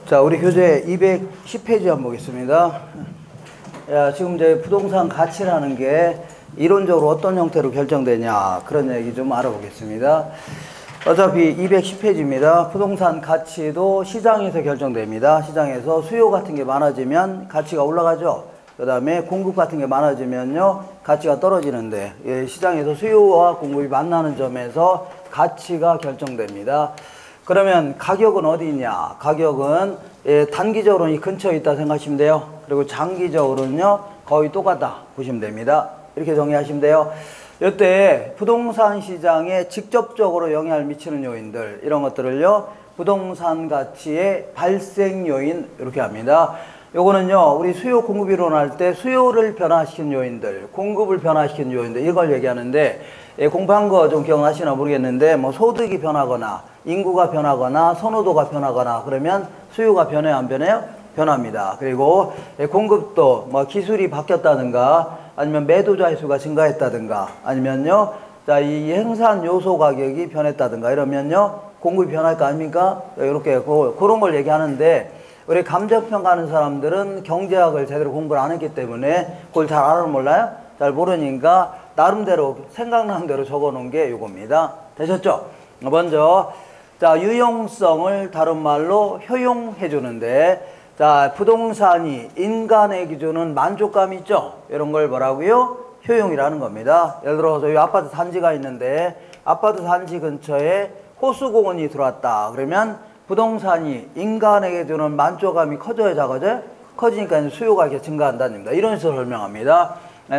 자, 우리 교재 210페이지 한번 보겠습니다. 야, 지금 이제 부동산 가치라는 게 이론적으로 어떤 형태로 결정되냐, 그런 얘기 좀 알아보겠습니다. 어차피 210페이지입니다. 부동산 가치도 시장에서 결정됩니다. 시장에서 수요 같은 게 많아지면 가치가 올라가죠. 그 다음에 공급 같은 게 많아지면요, 가치가 떨어지는데, 예, 시장에서 수요와 공급이 만나는 점에서 가치가 결정됩니다. 그러면 가격은 어디 있냐? 가격은 단기적으로는 이 근처에 있다 생각하시면 돼요. 그리고 장기적으로는요, 거의 똑같다 보시면 됩니다. 이렇게 정리하시면 돼요. 이때 부동산 시장에 직접적으로 영향을 미치는 요인들, 이런 것들을요, 부동산 가치의 발생 요인, 이렇게 합니다. 요거는요, 우리 수요 공급 이론할 때 수요를 변화시키는 요인들, 공급을 변화시키는 요인들, 이걸 얘기하는데, 공부한 거 좀 기억나시나 모르겠는데, 뭐 소득이 변하거나 인구가 변하거나 선호도가 변하거나 그러면 수요가 변해요, 안 변해요? 변합니다. 그리고 공급도 뭐 기술이 바뀌었다든가 아니면 매도자의 수가 증가했다든가 아니면요, 자, 이 생산 요소 가격이 변했다든가 이러면요, 공급이 변할 거 아닙니까? 이렇게 그런 걸 얘기하는데, 우리 감정평가하는 사람들은 경제학을 제대로 공부를 안 했기 때문에 그걸 잘 알아요, 몰라요? 잘 모르니까 나름대로 생각나는 대로 적어 놓은 게 이겁니다. 되셨죠? 먼저, 자, 유용성을 다른 말로 효용해 주는데, 자, 부동산이 인간의 기준은 만족감 있죠? 이런 걸 뭐라고요? 효용이라는 겁니다. 예를 들어서 이 아파트 단지가 있는데, 아파트 단지 근처에 호수공원이 들어왔다. 그러면 부동산이 인간에게 주는 만족감이 커져야 작아져요? 커지니까 수요가 이렇게 증가한다는 겁니다. 이런 식으로 설명합니다.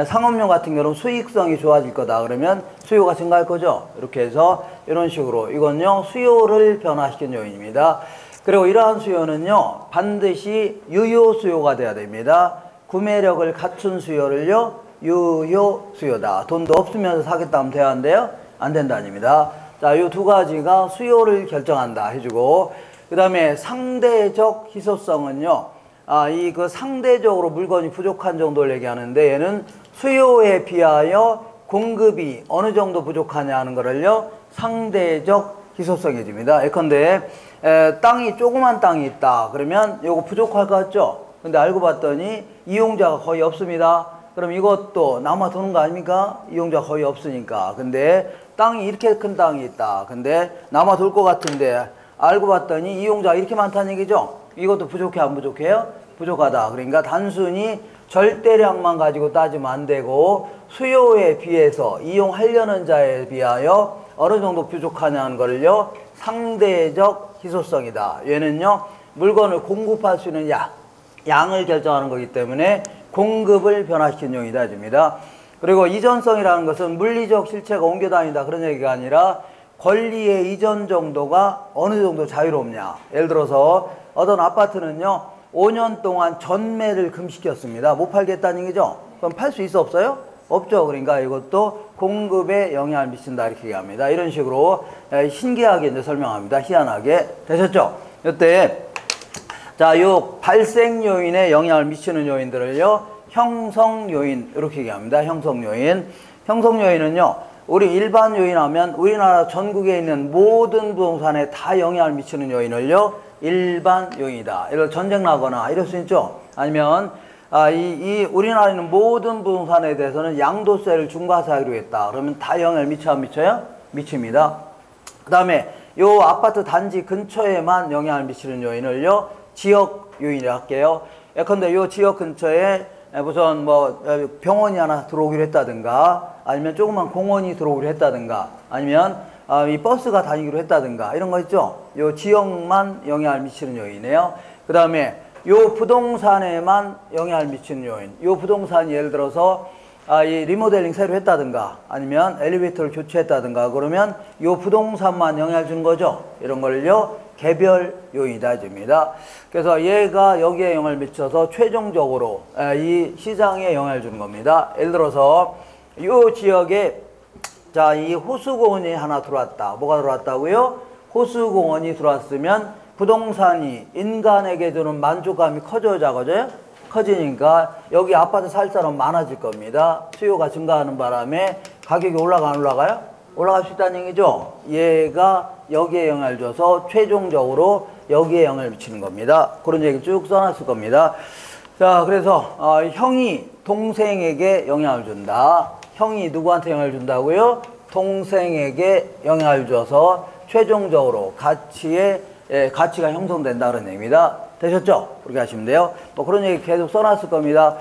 상업용 같은 경우는 수익성이 좋아질 거다. 그러면 수요가 증가할 거죠. 이렇게 해서 이런 식으로 이건요, 수요를 변화시키는 요인입니다. 그리고 이러한 수요는요, 반드시 유효 수요가 돼야 됩니다. 구매력을 갖춘 수요를요, 유효 수요다. 돈도 없으면서 사겠다 하면 돼야 한대요? 안 된다 아닙니다. 자, 이 두 가지가 수요를 결정한다 해주고, 그 다음에 상대적 희소성은요, 이 상대적으로 물건이 부족한 정도를 얘기하는데, 얘는 수요에 비하여 공급이 어느 정도 부족하냐 하는 거를요, 상대적 희소성이 줍니다. 예컨대 땅이 조그만 땅이 있다. 그러면 요거 부족할 것 같죠? 근데 알고 봤더니 이용자가 거의 없습니다. 그럼 이것도 남아 도는 거 아닙니까? 이용자가 거의 없으니까. 근데 땅이 이렇게 큰 땅이 있다. 근데 남아 돌 것 같은데 알고 봤더니 이용자가 이렇게 많다는 얘기죠? 이것도 부족해, 안 부족해요? 부족하다. 그러니까 단순히 절대량만 가지고 따지면 안 되고, 수요에 비해서 이용하려는 자에 비하여 어느 정도 부족하냐는 거를요, 상대적 희소성이다. 얘는요, 물건을 공급할 수 있는 양을 결정하는 거기 때문에 공급을 변화시키는 용이다 해줍니다. 그리고 이전성이라는 것은 물리적 실체가 옮겨다니다 그런 얘기가 아니라 권리의 이전 정도가 어느 정도 자유롭냐. 예를 들어서 어떤 아파트는요, 5년 동안 전매를 금시켰습니다. 못 팔겠다는 얘기죠? 그럼 팔 수 있어, 없어요? 없죠. 그러니까 이것도 공급에 영향을 미친다, 이렇게 얘기합니다. 이런 식으로 신기하게 이제 설명합니다. 희한하게. 되셨죠? 이때, 자, 요 발생 요인에 영향을 미치는 요인들을요, 형성 요인, 이렇게 얘기합니다. 형성 요인. 형성 요인은요, 우리 일반 요인 하면 우리나라 전국에 있는 모든 부동산에 다 영향을 미치는 요인을요, 일반 요인이다. 예를 들어 전쟁 나거나 이럴 수 있죠. 아니면 우리나라에 있는 모든 부동산에 대해서는 양도세를 중과하기로 했다. 그러면 다 영향을 미쳐요, 안 미쳐요? 미칩니다. 그 다음에 요 아파트 단지 근처에만 영향을 미치는 요인을요, 지역 요인이라고 할게요. 예컨대 요 지역 근처에 무슨 뭐 병원이 하나 들어오기로 했다든가, 아니면 조그만 공원이 들어오기로 했다든가, 아니면 이 버스가 다니기로 했다든가, 이런 거 있죠? 요 지역만 영향을 미치는 요인이에요. 그 다음에 요 부동산에만 영향을 미치는 요인. 요 부동산이 예를 들어서 이 리모델링 새로 했다든가, 아니면 엘리베이터를 교체했다든가, 그러면 요 부동산만 영향을 주는 거죠. 이런 걸요, 개별 요인이다 해줍니다. 그래서 얘가 여기에 영향을 미쳐서 최종적으로 이 시장에 영향을 주는 겁니다. 예를 들어서 요 지역에, 자, 이 호수공원이 하나 들어왔다. 뭐가 들어왔다고요? 호수공원이 들어왔으면 부동산이 인간에게 주는 만족감이 커져야 작아져요? 커지니까 여기 아파트 살 사람 많아질 겁니다. 수요가 증가하는 바람에 가격이 올라가, 안 올라가요? 올라갈 수 있다는 얘기죠. 얘가 여기에 영향을 줘서 최종적으로 여기에 영향을 미치는 겁니다. 그런 얘기 쭉 써놨을 겁니다. 자, 그래서 형이 동생에게 영향을 준다. 형이 누구한테 영향을 준다고요? 동생에게 영향을 줘서 최종적으로 가치가 형성된다 그런 얘기입니다. 되셨죠? 그렇게 하시면 돼요. 뭐 그런 얘기 계속 써놨을 겁니다.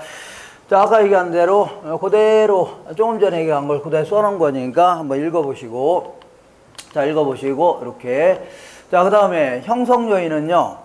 자, 아까 얘기한 대로 그대로 조금 전에 얘기한 걸 그대로 써놓은 거니까 한번 읽어보시고, 자, 읽어보시고 이렇게. 자, 그 다음에 형성 요인은요,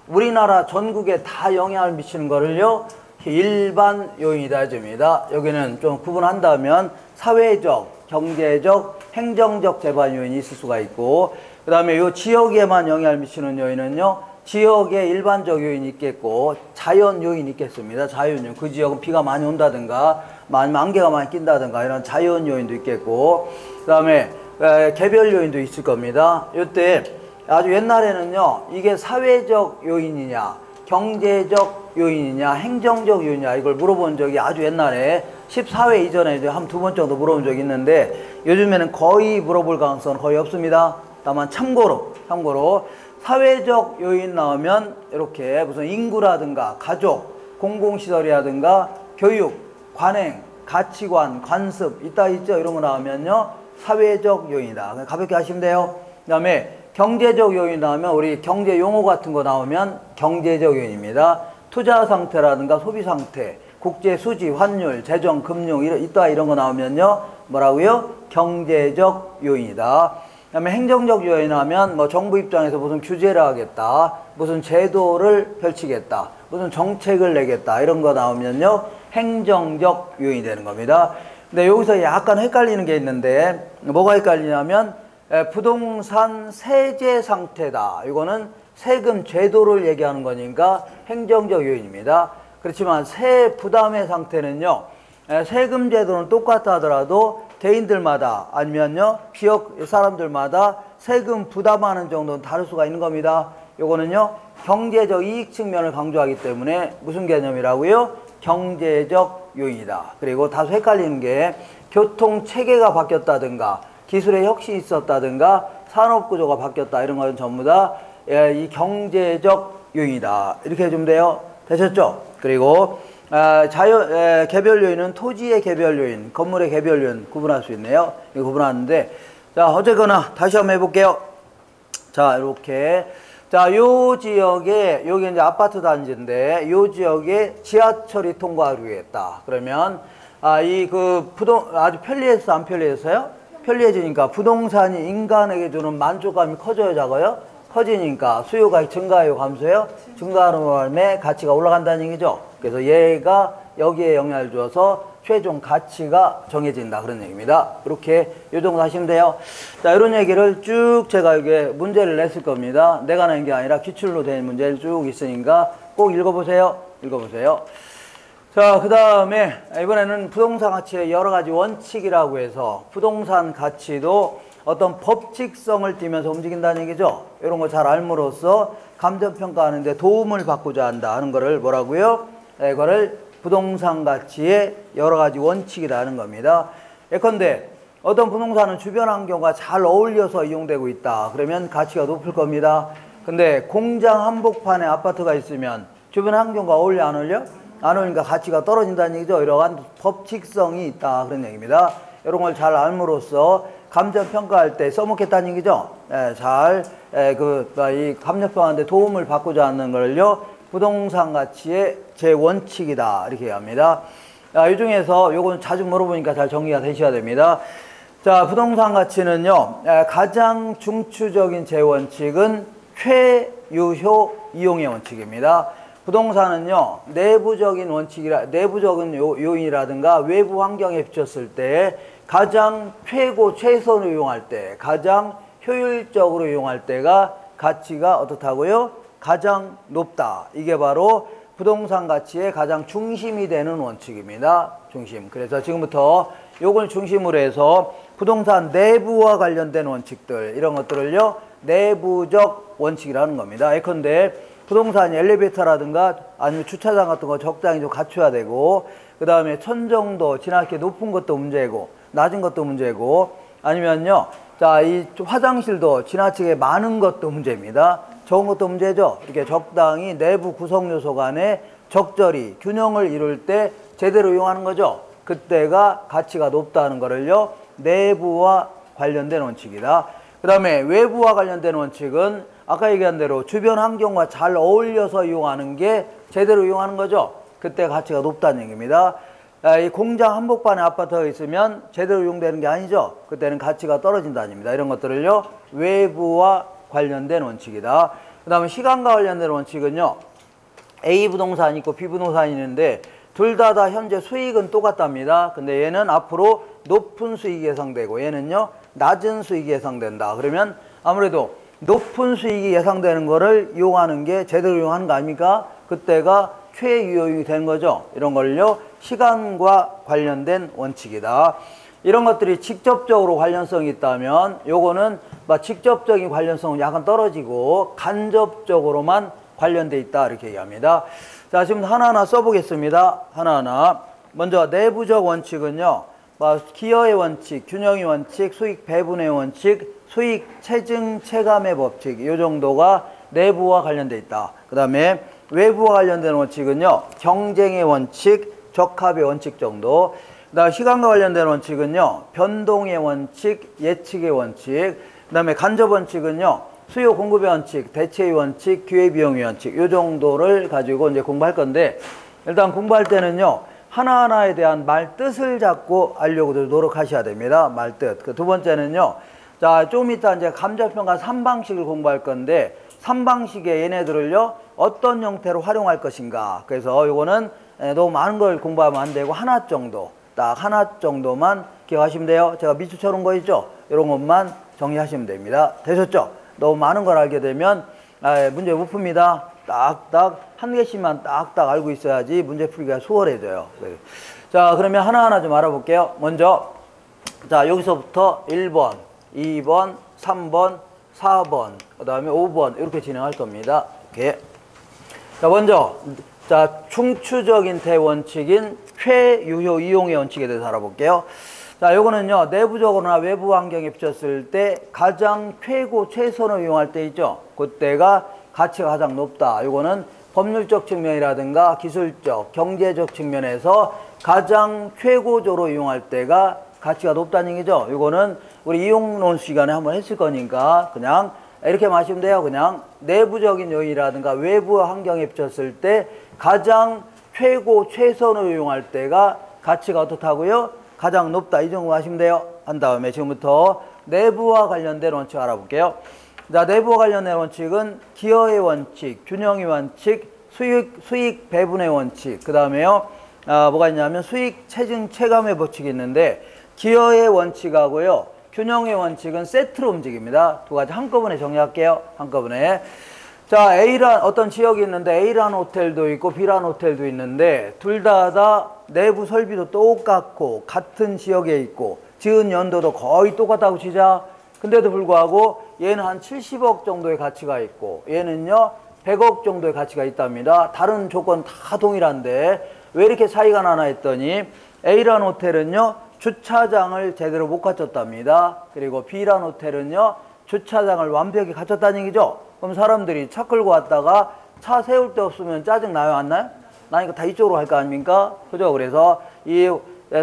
우리나라 전국에 다 영향을 미치는 거를요, 일반 요인이다 해줍니다. 여기는 좀 구분한다면 사회적, 경제적, 행정적 재반 요인이 있을 수가 있고, 그 다음에 요 지역에만 영향을 미치는 요인은요, 지역에 일반적 요인이 있겠고, 자연 요인이 있겠습니다. 자연 요인. 그 지역은 비가 많이 온다든가, 안개가 많이 낀다든가, 이런 자연 요인도 있겠고, 그 다음에 개별 요인도 있을 겁니다. 이때 아주 옛날에는요, 이게 사회적 요인이냐, 경제적 요인이냐, 행정적 요인이냐, 이걸 물어본 적이 아주 옛날에 14회 이전에 한 2번 정도 물어본 적이 있는데, 요즘에는 거의 물어볼 가능성은 거의 없습니다. 다만 참고로 사회적 요인 나오면 이렇게 무슨 인구라든가 가족, 공공시설이라든가 교육, 관행, 가치관, 관습 이따 있죠. 이런 거 나오면요, 사회적 요인이다. 가볍게 하시면 돼요. 그 다음에 경제적 요인 나오면 우리 경제 용어 같은 거 나오면 경제적 요인입니다. 투자 상태라든가 소비 상태, 국제 수지, 환율, 재정, 금융 이런 거 나오면요, 뭐라고요? 경제적 요인이다. 그 다음에 행정적 요인 하면 뭐 정부 입장에서 무슨 규제를 하겠다, 무슨 제도를 펼치겠다, 무슨 정책을 내겠다, 이런 거 나오면요, 행정적 요인이 되는 겁니다. 근데 여기서 약간 헷갈리는 게 있는데, 뭐가 헷갈리냐면 부동산 세제 상태다. 이거는 세금 제도를 얘기하는 거니까 행정적 요인입니다. 그렇지만 세 부담의 상태는요, 세금 제도는 똑같다 하더라도 개인들마다 아니면요, 지역 사람들마다 세금 부담하는 정도는 다를 수가 있는 겁니다. 요거는요, 경제적 이익 측면을 강조하기 때문에 무슨 개념이라고요? 경제적 요인이다. 그리고 다소 헷갈리는 게 교통 체계가 바뀌었다든가 기술의 혁신이 있었다든가 산업 구조가 바뀌었다, 이런 건 전부 다 이 경제적 요인이다. 이렇게 해주면 돼요. 되셨죠? 그리고 개별 요인은 토지의 개별 요인, 건물의 개별 요인 구분할 수 있네요. 이거 구분하는데, 자, 어쨌거나 다시 한번 해볼게요. 자, 이렇게. 자, 요 지역에, 여기 이제 아파트 단지인데, 요 지역에 지하철이 통과하기 했다. 그러면, 아주 편리해서 안 편리해서요? 편리해지니까 부동산이 인간에게 주는 만족감이 커져요, 작아요? 커지니까 수요가 증가해요, 감소해요? 증가하는 바람에 가치가 올라간다는 얘기죠. 그래서 얘가 여기에 영향을 줘서 최종 가치가 정해진다, 그런 얘기입니다. 이렇게 요 정도 하시면 돼요. 자, 이런 얘기를 쭉 제가 이게 문제를 냈을 겁니다. 내가 낸 게 아니라 기출로 된 문제를 쭉 있으니까 꼭 읽어보세요. 읽어보세요. 자, 그 다음에 이번에는 부동산 가치의 여러 가지 원칙이라고 해서 부동산 가치도 어떤 법칙성을 띠면서 움직인다는 얘기죠. 이런 거 잘 알므로써 감정평가하는 데 도움을 받고자 한다 하는 거를 뭐라고요? 이거를 부동산 가치의 여러 가지 원칙이라는 겁니다. 예컨대 어떤 부동산은 주변 환경과 잘 어울려서 이용되고 있다. 그러면 가치가 높을 겁니다. 근데 공장 한복판에 아파트가 있으면 주변 환경과 어울려 안 어울려? 안 어울리니까 가치가 떨어진다는 얘기죠. 이러한 법칙성이 있다, 그런 얘기입니다. 이런 걸 잘 알므로써 감정평가할 때 써먹겠다는 얘기죠. 이 감정평가하는데 도움을 받고자 하는 걸요, 부동산 가치의 제 원칙이다, 이렇게 합니다. 이 중에서 요건 자주 물어보니까 잘 정리가 되셔야 됩니다. 자, 부동산 가치는요, 가장 중추적인 제 원칙은 최유효 이용의 원칙입니다. 부동산은요, 내부적인 요인이라든가 외부 환경에 비쳤을 때 가장 최선을 이용할 때, 가장 효율적으로 이용할 때가 가치가 어떻다고요? 가장 높다. 이게 바로 부동산 가치의 가장 중심이 되는 원칙입니다. 중심. 그래서 지금부터 요걸 중심으로 해서 부동산 내부와 관련된 원칙들, 이런 것들을요, 내부적 원칙이라는 겁니다. 예컨대 부동산 엘리베이터라든가 아니면 주차장 같은 거 적당히 좀 갖춰야 되고, 그 다음에 천정도 지나치게 높은 것도 문제고 낮은 것도 문제고, 아니면요, 자, 이 화장실도 지나치게 많은 것도 문제입니다. 적은 것도 문제죠. 이렇게 적당히 내부 구성 요소 간에 적절히 균형을 이룰 때 제대로 이용하는 거죠. 그때가 가치가 높다는 거를요, 내부와 관련된 원칙이다. 그 다음에 외부와 관련된 원칙은 아까 얘기한 대로 주변 환경과 잘 어울려서 이용하는 게 제대로 이용하는 거죠. 그때 가치가 높다는 얘기입니다. 이 공장 한복판에 아파트가 있으면 제대로 이용되는 게 아니죠. 그때는 가치가 떨어진다는 얘기입니다. 이런 것들을요, 외부와 관련된 원칙이다. 그 다음에 시간과 관련된 원칙은요, A 부동산이 있고 B 부동산이 있는데 둘 다 현재 수익은 똑같답니다. 근데 얘는 앞으로 높은 수익이 예상되고 얘는요, 낮은 수익이 예상된다. 그러면 아무래도 높은 수익이 예상되는 거를 이용하는 게 제대로 이용하는 거 아닙니까? 그때가 최유효이 되는 거죠. 이런 걸요, 시간과 관련된 원칙이다. 이런 것들이 직접적으로 관련성이 있다면 요거는 직접적인 관련성은 약간 떨어지고 간접적으로만 관련돼 있다, 이렇게 얘기합니다. 자, 지금 하나하나 써보겠습니다. 하나하나. 먼저 내부적 원칙은요, 기여의 원칙, 균형의 원칙, 수익 배분의 원칙, 수익 체증 체감의 법칙, 이 정도가 내부와 관련돼 있다. 그 다음에 외부와 관련된 원칙은요, 경쟁의 원칙, 적합의 원칙 정도. 그 다음에 시간과 관련된 원칙은요, 변동의 원칙, 예측의 원칙. 그 다음에 간접 원칙은요, 수요 공급의 원칙, 대체의 원칙, 기회비용의 원칙, 이 정도를 가지고 이제 공부할 건데, 일단 공부할 때는요, 하나하나에 대한 말 뜻을 잡고 알려고 노력하셔야 됩니다. 말 뜻. 그 두 번째는요, 자, 좀 이따 이제 감정평가 3방식을 공부할 건데, 3방식의 얘네들을요, 어떤 형태로 활용할 것인가. 그래서 요거는 너무 많은 걸 공부하면 안 되고, 하나 정도, 딱 하나 정도만 기억하시면 돼요. 제가 밑줄 쳐놓은 거 있죠? 이런 것만 정리하시면 됩니다. 되셨죠? 너무 많은 걸 알게 되면 문제 못 풉니다. 딱딱 한 개씩만 딱딱 알고 있어야지 문제 풀기가 수월해져요. 자, 그러면 하나하나 좀 알아볼게요. 먼저, 자, 여기서부터 1번, 2번, 3번, 4번, 그 다음에 5번 이렇게 진행할 겁니다. 이렇게. 자, 먼저, 자, 충추적인 대원칙인 최유효 이용의 원칙에 대해서 알아볼게요. 자, 요거는요, 내부적으로나 외부 환경에 비쳤을 때 가장 최고 최선을 이용할 때 있죠. 그때가 가치가 가장 높다. 요거는 법률적 측면이라든가 기술적, 경제적 측면에서 가장 최고조로 이용할 때가 가치가 높다는 얘기죠. 요거는 우리 이용론 시간에 한번 했을 거니까 그냥 이렇게 마시면 돼요. 그냥 내부적인 요인이라든가 외부 환경에 비쳤을 때 가장 최고 최선을 이용할 때가 가치가 어떻다고요? 가장 높다. 이 정도 하시면 돼요. 한 다음에 지금부터 내부와 관련된 원칙 알아볼게요. 자, 내부와 관련된 원칙은 기여의 원칙, 균형의 원칙, 수익 배분의 원칙. 그 다음에요, 뭐가 있냐면 수익 체증 체감의 법칙이 있는데, 기여의 원칙하고요, 균형의 원칙은 세트로 움직입니다. 두 가지 한꺼번에 정리할게요. 한꺼번에. 자, 어떤 지역이 있는데 A라는 호텔도 있고 B라는 호텔도 있는데 둘 다 내부 설비도 똑같고 같은 지역에 있고 지은 연도도 거의 똑같다고 치자. 근데도 불구하고 얘는 한 70억 정도의 가치가 있고 얘는요 100억 정도의 가치가 있답니다. 다른 조건 다 동일한데 왜 이렇게 차이가 나나 했더니 A라는 호텔은요 주차장을 제대로 못 갖췄답니다. 그리고 B라는 호텔은요 주차장을 완벽히 갖췄다는 얘기죠. 그럼 사람들이 차 끌고 왔다가 차 세울 데 없으면 짜증 나요, 안 나요? 나니까 다 이쪽으로 갈 거 아닙니까? 그죠? 그래서 이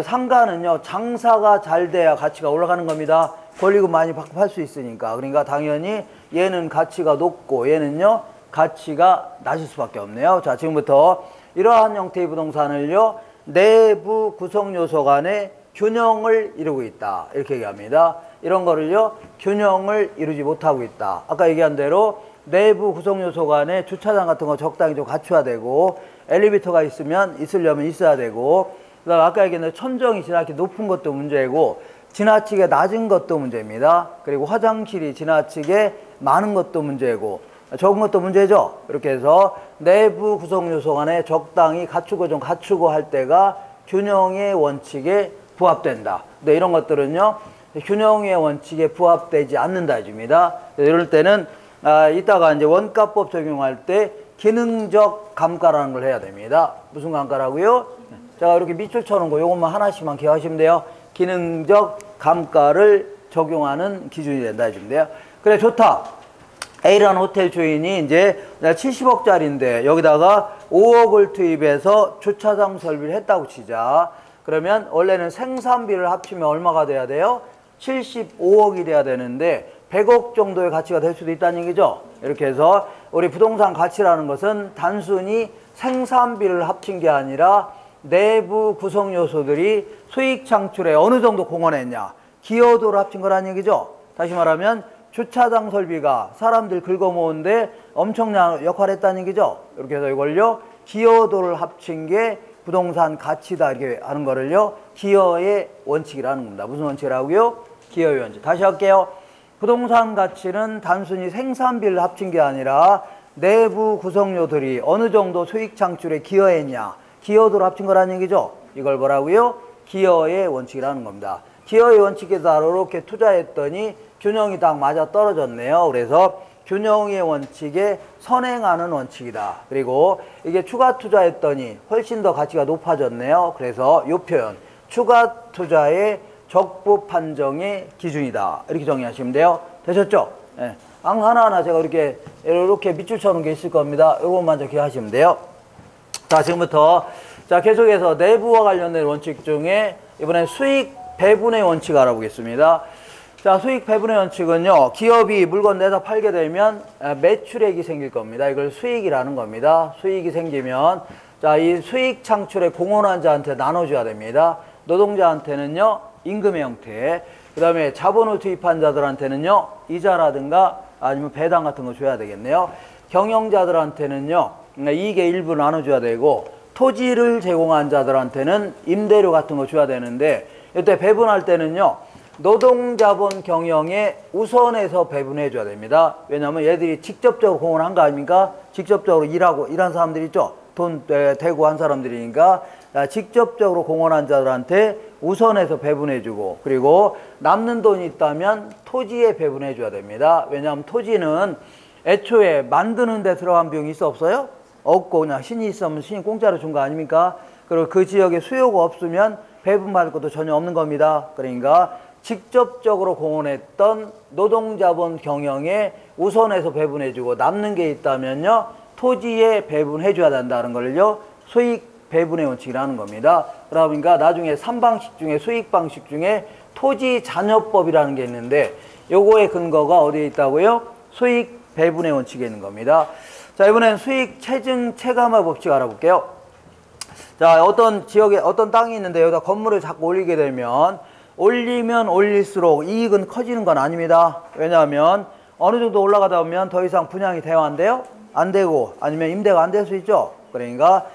상가는요, 장사가 잘 돼야 가치가 올라가는 겁니다. 권리금 많이 받고 팔 수 있으니까. 그러니까 당연히 얘는 가치가 높고 얘는요, 가치가 낮을 수밖에 없네요. 자, 지금부터 이러한 형태의 부동산을요, 내부 구성 요소 간의 균형을 이루고 있다. 이렇게 얘기합니다. 이런 거를요, 균형을 이루지 못하고 있다. 아까 얘기한 대로 내부 구성 요소 간에 주차장 같은 거 적당히 좀 갖춰야 되고, 엘리베이터가 있으려면 있어야 되고, 그 다음에 아까 얘기한 대로 천정이 지나치게 높은 것도 문제고, 지나치게 낮은 것도 문제입니다. 그리고 화장실이 지나치게 많은 것도 문제고, 적은 것도 문제죠. 이렇게 해서 내부 구성 요소 간에 적당히 갖추고 좀 갖추고 할 때가 균형의 원칙에 부합된다. 근데 이런 것들은요, 균형의 원칙에 부합되지 않는다 해줍니다. 이럴 때는 이따가 이제 원가법 적용할 때 기능적 감가라는 걸 해야 됩니다. 무슨 감가라고요? 제가 이렇게 밑줄 쳐놓은 거 요것만 하나씩만 기억하시면 돼요. 기능적 감가를 적용하는 기준이 된다 해주면 돼요. 그래, 좋다. A라는 호텔 주인이 이제 70억짜리인데 여기다가 5억을 투입해서 주차장 설비를 했다고 치자. 그러면 원래는 생산비를 합치면 얼마가 돼야 돼요? 75억이 돼야 되는데 100억 정도의 가치가 될 수도 있다는 얘기죠. 이렇게 해서 우리 부동산 가치라는 것은 단순히 생산비를 합친 게 아니라 내부 구성 요소들이 수익 창출에 어느 정도 공헌했냐, 기여도를 합친 거라는 얘기죠. 다시 말하면 주차장 설비가 사람들 긁어모으는데 엄청난 역할을 했다는 얘기죠. 이렇게 해서 이걸요, 기여도를 합친 게 부동산 가치다 이렇게 하는 거를요, 기여의 원칙이라는 겁니다. 무슨 원칙이라고요? 기여의 원칙. 다시 할게요. 부동산 가치는 단순히 생산비를 합친 게 아니라 내부 구성요들이 어느 정도 수익 창출에 기여했냐, 기여도를 합친 거라는 얘기죠. 이걸 뭐라고요? 기여의 원칙이라는 겁니다. 기여의 원칙에 따라 이렇게 투자했더니 균형이 딱 맞아 떨어졌네요. 그래서 균형의 원칙에 선행하는 원칙이다. 그리고 이게 추가 투자했더니 훨씬 더 가치가 높아졌네요. 그래서 이 표현, 추가 투자의 적부 판정의 기준이다. 이렇게 정의하시면 돼요. 되셨죠? 네. 하나하나 제가 이렇게 밑줄 쳐놓은 게 있을 겁니다. 이것만 먼저 기억하시면 돼요. 자, 지금부터 자 계속해서 내부와 관련된 원칙 중에 이번엔 수익 배분의 원칙 알아보겠습니다. 자, 수익 배분의 원칙은요, 기업이 물건 내다 팔게 되면 매출액이 생길 겁니다. 이걸 수익이라는 겁니다. 수익이 생기면 자, 이 수익 창출에 공헌한 자한테 나눠줘야 됩니다. 노동자한테는요, 임금의 형태, 그 다음에 자본을 투입한 자들한테는요, 이자라든가 아니면 배당 같은 거 줘야 되겠네요. 경영자들한테는요, 이익의 일부 나눠줘야 되고, 토지를 제공한 자들한테는 임대료 같은 거 줘야 되는데, 이때 배분할 때는요, 노동자본 경영에 우선해서 배분해 줘야 됩니다. 왜냐하면 얘들이 직접적으로 공헌한 거 아닙니까? 직접적으로 일한 사람들이 있죠. 돈 대고 한 사람들이니까 직접적으로 공헌한 자들한테 우선해서 배분해 주고, 그리고 남는 돈이 있다면 토지에 배분해 줘야 됩니다. 왜냐하면 토지는 애초에 만드는 데 들어간 비용이 있어 없어요? 없고 그냥 신이 있으면 신이 공짜로 준 거 아닙니까? 그리고 그 지역에 수요가 없으면 배분받을 것도 전혀 없는 겁니다. 그러니까 직접적으로 공헌했던 노동자본 경영에 우선해서 배분해주고, 남는 게 있다면요, 토지에 배분해줘야 된다는 걸요, 수익 배분의 원칙이라는 겁니다. 그러니까 나중에 3방식 중에, 수익 방식 중에 토지 잔여법이라는 게 있는데, 요거의 근거가 어디에 있다고요? 수익 배분의 원칙에 있는 겁니다. 자, 이번엔 수익 체증 체감화 법칙 알아볼게요. 자, 어떤 지역에 어떤 땅이 있는데 여기다 건물을 자꾸 올리게 되면 올리면 올릴수록 이익은 커지는 건 아닙니다. 왜냐하면 어느 정도 올라가다 보면 더 이상 분양이 돼야 안 돼요? 안 되고, 아니면 임대가 안 될 수 있죠. 그러니까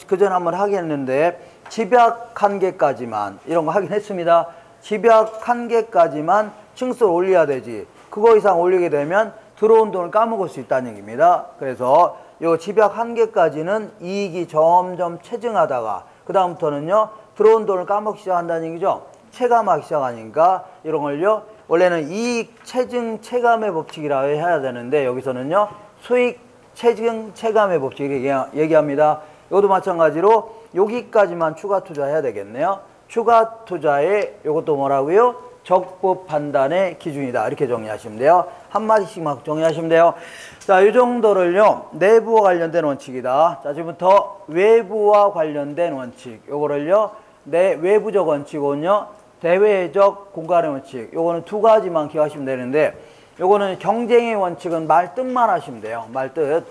그전 한번 하겠는데, 집약 한계까지만 이런 거 하긴 했습니다. 집약 한계까지만 층수를 올려야 되지, 그거 이상 올리게 되면 들어온 돈을 까먹을 수 있다는 얘기입니다. 그래서 요 집약 한계까지는 이익이 점점 체증하다가 그 다음부터는요, 들어온 돈을 까먹기 시작한다는 얘기죠. 체감하기 시작하니까 이런 걸요, 원래는 이익 체증 체감의 법칙이라고 해야 되는데, 여기서는요, 수익 체증 체감의 법칙을 얘기합니다. 이것도 마찬가지로 여기까지만 추가 투자해야 되겠네요. 추가 투자에 이것도 뭐라고요? 적부 판단의 기준이다. 이렇게 정리하시면 돼요. 한마디씩 막 정리하시면 돼요. 자, 이 정도를요, 내부와 관련된 원칙이다. 자, 지금부터 외부와 관련된 원칙. 요거를요, 외부적 원칙은요, 대외적 공간의 원칙. 요거는 두 가지만 기억하시면 되는데, 요거는 경쟁의 원칙은 말뜻만 하시면 돼요. 말뜻.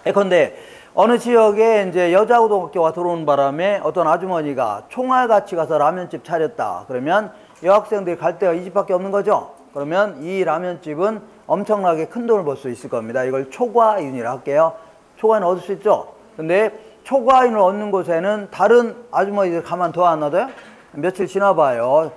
예컨대 어느 지역에 이제 여자 고등학교가 들어오는 바람에 어떤 아주머니가 총알같이 가서 라면집 차렸다. 그러면 여학생들이 갈 데가 이 집밖에 없는 거죠. 그러면 이 라면집은 엄청나게 큰 돈을 벌 수 있을 겁니다. 이걸 초과이윤이라 할게요. 초과이윤을 얻을 수 있죠. 근데 초과이윤을 얻는 곳에는 다른 아주머니들 가만 둬 안 놔둬요? 며칠 지나봐요.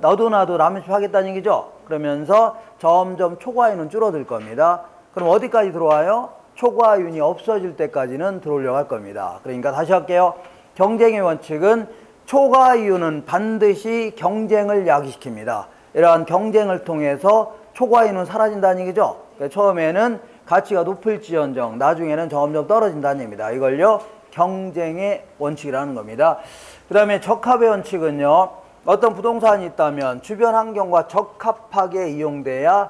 너도 나도 라면집 하겠다는 얘기죠. 그러면서 점점 초과이윤은 줄어들 겁니다. 그럼 어디까지 들어와요? 초과이윤이 없어질 때까지는 들어오려고 할 겁니다. 그러니까 다시 할게요. 경쟁의 원칙은 초과이윤은 반드시 경쟁을 야기시킵니다. 이러한 경쟁을 통해서 초과이윤은 사라진다는 얘기죠. 그러니까 처음에는 가치가 높을지언정 나중에는 점점 떨어진다는 얘기입니다. 이걸요, 경쟁의 원칙이라는 겁니다. 그 다음에 적합의 원칙은요, 어떤 부동산이 있다면 주변 환경과 적합하게 이용돼야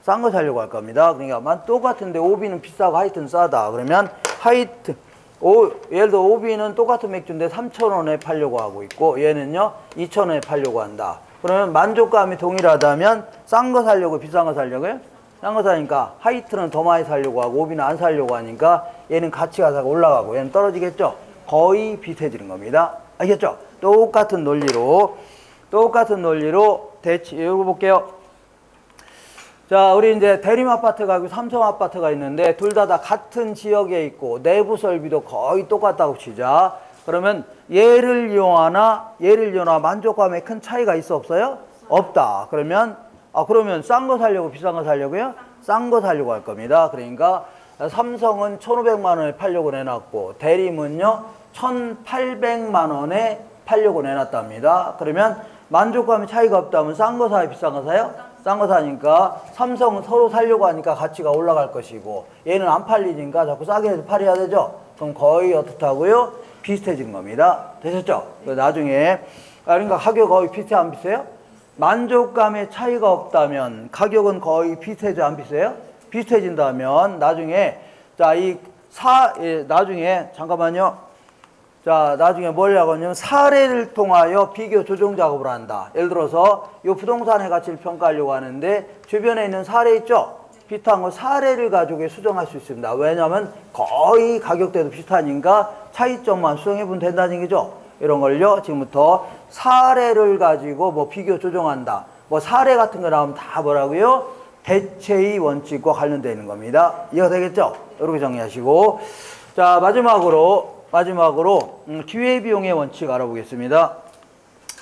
싼 거 사려고 할 겁니다. 그러니까 똑같은데 오비는 비싸고 하이트는 싸다. 그러면 하이트 예를 들어 오비는 똑같은 맥주인데 3,000원에 팔려고 하고 있고 얘는요 2,000원에 팔려고 한다. 그러면 만족감이 동일하다면 싼 거 사려고 비싼 거 사려고요? 싼 거 사니까 하이트는 더 많이 사려고 하고 오비는 안 사려고 하니까 얘는 가치가 올라가고 얘는 떨어지겠죠? 거의 비슷해지는 겁니다. 알겠죠? 똑같은 논리로 이거 볼게요. 자, 우리 이제 대림 아파트가 있고 삼성 아파트가 있는데 둘 다 같은 지역에 있고 내부 설비도 거의 똑같다고 치자. 그러면 얘를 이용하나 만족감에 큰 차이가 있어 없어요? 없다. 그러면 싼 거 사려고 비싼 거 사려고요? 싼 거 사려고 할 겁니다. 그러니까 삼성은 1,500만 원에 팔려고 내놨고 대림은요 1,800만 원에 팔려고 내놨답니다. 그러면 만족감에 차이가 없다면 싼 거 사요, 비싼 거 사요? 싼 거 사니까 삼성은 서로 살려고 하니까 가치가 올라갈 것이고 얘는 안 팔리니까 자꾸 싸게 해서 팔아야 되죠. 그럼 거의 어떻다고요? 비슷해진 겁니다. 되셨죠? 나중에 그러니까 가격 거의 비슷해 안 비슷해요? 만족감에 차이가 없다면 가격은 거의 비슷해져 안 비슷해요? 비슷해진다면 나중에 나중에 잠깐만요. 자, 나중에 뭘 하거든요. 사례를 통하여 비교 조정 작업을 한다. 예를 들어서 이 부동산의 가치를 평가하려고 하는데 주변에 있는 사례 있죠? 비슷한 거 사례를 가지고 수정할 수 있습니다. 왜냐하면 거의 가격대도 비슷하니까 차이점만 수정해 보면 된다는 얘기죠. 이런 걸요. 지금부터 사례를 가지고 뭐 비교 조정한다. 뭐 사례 같은 거 나오면 다 뭐라고요? 대체의 원칙과 관련되어 있는 겁니다. 이해가 되겠죠? 이렇게 정리하시고 자, 마지막으로 기회비용의 원칙 알아보겠습니다.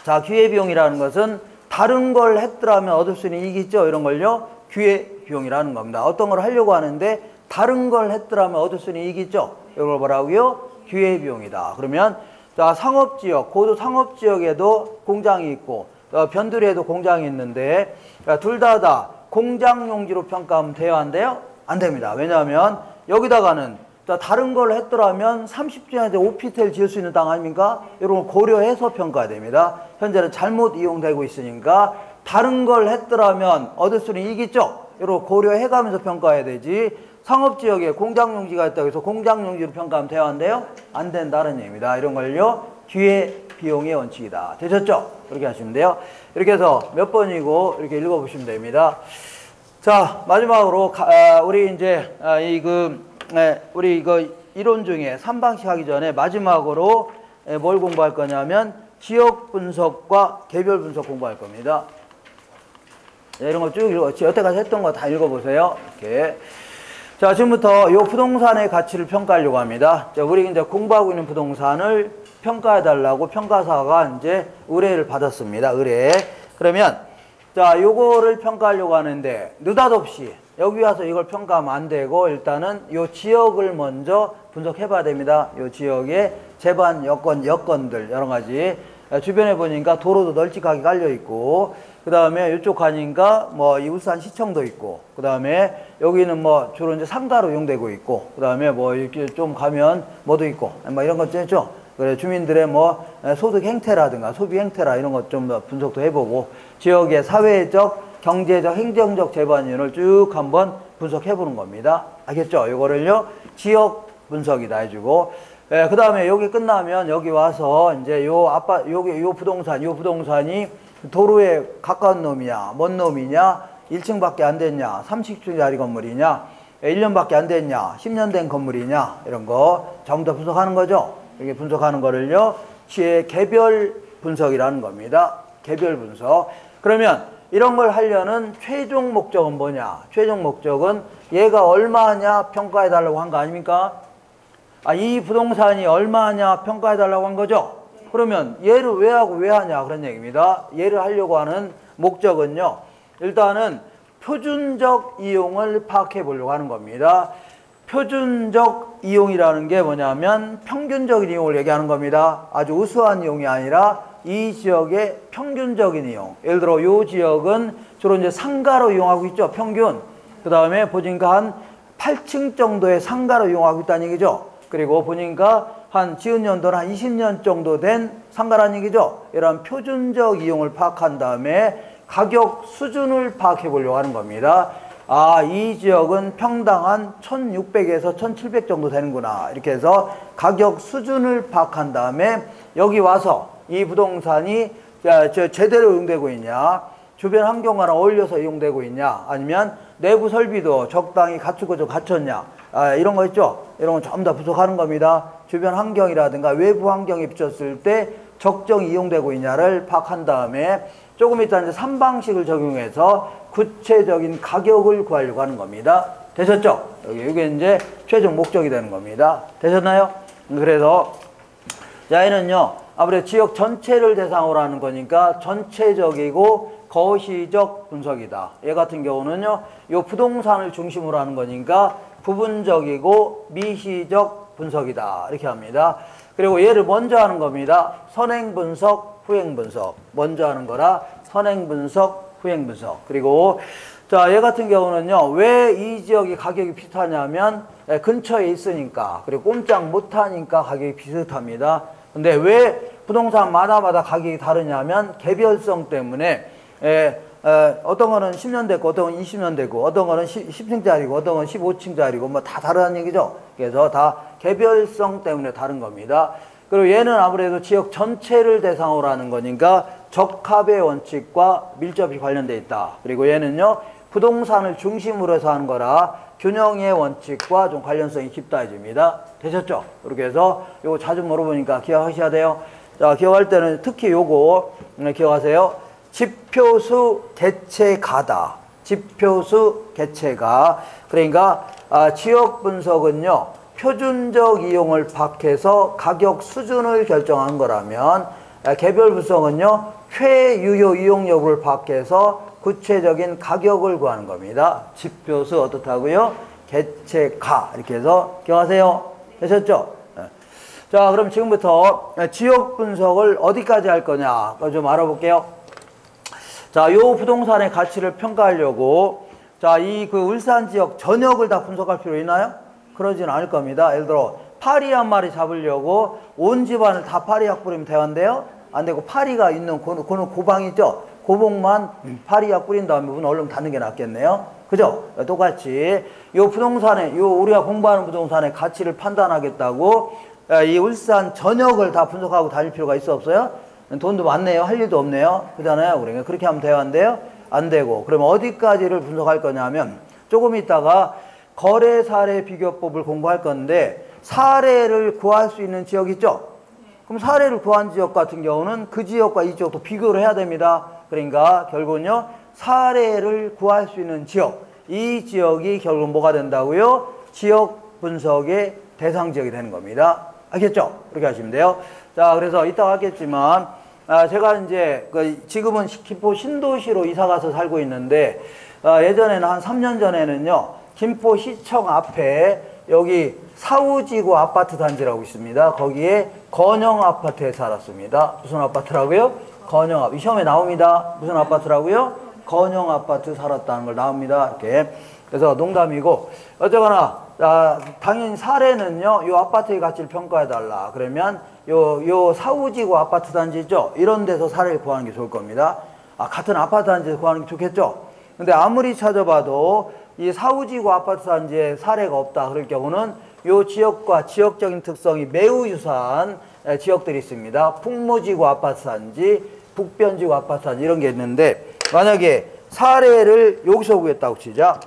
자, 기회비용이라는 것은 다른 걸 했더라면 얻을 수 있는 이익이 있죠. 이런 걸요. 기회비용이라는 겁니다. 어떤 걸 하려고 하는데 다른 걸 했더라면 얻을 수 있는 이익이 있죠. 이걸 뭐라고요? 기회비용이다. 그러면 자, 상업지역, 고도 상업지역에도 공장이 있고 변두리에도 공장이 있는데 둘 다 공장용지로 평가하면 돼요? 안 돼요? 안 됩니다. 왜냐하면 여기다가는 다른 걸 했더라면 30주년에 오피스텔 지을 수 있는 땅 아닙니까? 이런 걸 고려해서 평가해야 됩니다. 현재는 잘못 이용되고 있으니까 다른 걸 했더라면 얻을 수 있는 이익이 있죠? 이런 걸 고려해가면서 평가해야 되지. 상업지역에 공장용지가 있다고 해서 공장용지로 평가하면 돼요? 안 돼요? 안 된다는 얘기입니다. 이런 걸요. 기회비용의 원칙이다. 되셨죠? 그렇게 하시면 돼요. 이렇게 해서 몇 번이고 이렇게 읽어보시면 됩니다. 자, 마지막으로 우리 이제 우리 이거 이론 중에 3방식 하기 전에 마지막으로 뭘 공부할 거냐면 지역 분석과 개별 분석 공부할 겁니다. 이런 거 쭉 여태까지 했던 거 다 읽어보세요. 이렇게. 자, 지금부터 이 부동산의 가치를 평가하려고 합니다. 자, 우리 이제 공부하고 있는 부동산을 평가해달라고 평가사가 이제 의뢰를 받았습니다. 의뢰. 그러면 자, 요거를 평가하려고 하는데 느닷없이 여기 와서 이걸 평가하면 안 되고 일단은 요 지역을 먼저 분석해 봐야 됩니다. 요 지역의 재반 여건들 여러 가지. 주변에 보니까 도로도 널찍하게 깔려 있고 그 다음에 이쪽 가니까 뭐 이 울산 시청도 있고 그 다음에 여기는 뭐 주로 이제 상가로 이용되고 있고 그 다음에 뭐 이렇게 좀 가면 뭐도 있고 뭐 이런 것 있죠. 그래 주민들의 뭐 소득 행태라든가 소비 행태라 이런 것 좀 분석도 해보고 지역의 사회적 경제적, 행정적 재반인을 쭉 한번 분석해 보는 겁니다. 알겠죠? 이거를요, 지역 분석이다 해주고, 그 다음에 여기 끝나면 여기 와서 이제 요 부동산이 도로에 가까운 놈이냐, 먼 놈이냐, 1층밖에 안 됐냐, 30층짜리 건물이냐, 1년밖에 안 됐냐, 10년 된 건물이냐, 이런 거 전부 다 분석하는 거죠. 이렇게 분석하는 거를요, 개별 분석이라는 겁니다. 개별 분석. 그러면 이런 걸 하려는 최종 목적은 뭐냐? 최종 목적은 얘가 얼마냐 평가해달라고 한 거 아닙니까? 이 부동산이 얼마냐 평가해달라고 한 거죠? 그러면 얘를 왜 하고 왜 하냐 그런 얘기입니다. 얘를 하려고 하는 목적은요. 일단은 표준적 이용을 파악해 보려고 하는 겁니다. 표준적 이용이라는 게 뭐냐면 평균적인 이용을 얘기하는 겁니다. 아주 우수한 이용이 아니라 이 지역의 평균적인 이용. 예를 들어 이 지역은 주로 이제 상가로 이용하고 있죠. 평균. 그 다음에 보니까 한 8층 정도의 상가로 이용하고 있다는 얘기죠. 그리고 보니까 한 지은 연도는 한 20년 정도 된 상가라는 얘기죠. 이런 표준적 이용을 파악한 다음에 가격 수준을 파악해 보려고 하는 겁니다. 아, 이 지역은 평당 1600에서 1700 정도 되는구나. 이렇게 해서 가격 수준을 파악한 다음에 여기 와서 이 부동산이 제대로 이용되고 있냐, 주변 환경과는 어울려서 이용되고 있냐, 아니면 내부 설비도 적당히 갖췄냐, 이런 거 있죠? 이런 건 전부 다 분석하는 겁니다. 주변 환경이라든가 외부 환경에 비쳤을 때 적정히 이용되고 있냐를 파악한 다음에 조금 이따 이제 3방식을 적용해서 구체적인 가격을 구하려고 하는 겁니다. 되셨죠? 이게 이제 최종 목적이 되는 겁니다. 되셨나요? 그래서 자, 얘는요, 아무래도 지역 전체를 대상으로 하는 거니까 전체적이고 거시적 분석이다. 얘 같은 경우는요, 요 부동산을 중심으로 하는 거니까 부분적이고 미시적 분석이다. 이렇게 합니다. 그리고 얘를 먼저 하는 겁니다. 선행 분석, 후행 분석. 먼저 하는 거라 선행 분석, 후행 분석. 그리고 자, 얘 같은 경우는요, 왜 이 지역이 가격이 비슷하냐면 근처에 있으니까, 그리고 꼼짝 못하니까 가격이 비슷합니다. 근데 왜 부동산마다 가격이 다르냐면 개별성 때문에 어떤 거는 10년 됐고 어떤 건 20년 되고 어떤 거는 10층짜리고 어떤 건 15층짜리고 뭐 다 다르다는 얘기죠. 그래서 다 개별성 때문에 다른 겁니다. 그리고 얘는 아무래도 지역 전체를 대상으로 하는 거니까 적합의 원칙과 밀접히 관련돼 있다. 그리고 얘는요, 부동산을 중심으로 해서 하는 거라 균형의 원칙과 좀 관련성이 깊다 해줍니다. 되셨죠? 이렇게 해서 요거 자주 물어보니까 기억하셔야 돼요. 자, 기억할 때는 특히 요거 기억하세요. 지표수 개체가다. 지표수 개체가. 그러니까 지역 분석은요, 표준적 이용을 파악해서 가격 수준을 결정한 거라면 개별 분석은요, 최유효 이용 여부를 파악해서 구체적인 가격을 구하는 겁니다. 지표수 어떻다고요? 개체가. 이렇게 해서 기억하세요. 되셨죠? 자, 그럼 지금부터 지역 분석을 어디까지 할 거냐 좀 알아볼게요. 자, 요 부동산의 가치를 평가하려고 자, 이 그 울산 지역 전역을 다 분석할 필요 있나요? 그러진 않을 겁니다. 예를 들어 파리 한 마리 잡으려고 온 집안을 다 파리약 뿌리면 되는데요, 안 되고 파리가 있는 그는 고방이죠. 고봉만 파리약 뿌린 다음에 문 얼른 닫는 게 낫겠네요. 그죠? 똑같이 요 부동산에 요 우리가 공부하는 부동산의 가치를 판단하겠다고 이 울산 전역을 다 분석하고 다닐 필요가 있어 없어요? 돈도 많네요. 할 일도 없네요. 그잖아요. 그러니까 그렇게 하면 되는데요, 안 되고. 그러면 어디까지를 분석할 거냐면 조금 있다가 거래 사례 비교법을 공부할 건데 사례를 구할 수 있는 지역 있죠? 그럼 사례를 구한 지역 같은 경우는 그 지역과 이 지역도 비교를 해야 됩니다. 그러니까 결국은요, 사례를 구할 수 있는 지역, 이 지역이 결국 뭐가 된다고요? 지역 분석의 대상 지역이 되는 겁니다. 알겠죠? 그렇게 하시면 돼요. 자, 그래서 이따가 하겠지만 제가 이제 지금은 김포 신도시로 이사가서 살고 있는데 예전에는 한 3년 전에는요, 김포시청 앞에 여기 사우지구 아파트 단지라고 있습니다. 거기에 건영 아파트에 살았습니다. 무슨 아파트라고요? 건영 아파트. 시험에 나옵니다. 무슨 아파트라고요? 건영 아파트 살았다는 걸 나옵니다. 이렇게. 그래서 농담이고, 어쨌거나 당연히 사례는요, 요 아파트의 가치를 평가해달라. 그러면 요 사우지구 아파트 단지죠, 이런 데서 사례를 구하는 게 좋을 겁니다. 같은 아파트 단지에서 구하는 게 좋겠죠. 근데 아무리 찾아봐도 이 사우지구 아파트 단지에 사례가 없다 그럴 경우는 요 지역과 지역적인 특성이 매우 유사한 지역들이 있습니다. 풍무지구 아파트 단지, 북변지구 아파트 단지 이런 게 있는데, 만약에 사례를 여기서 구했다고 치자.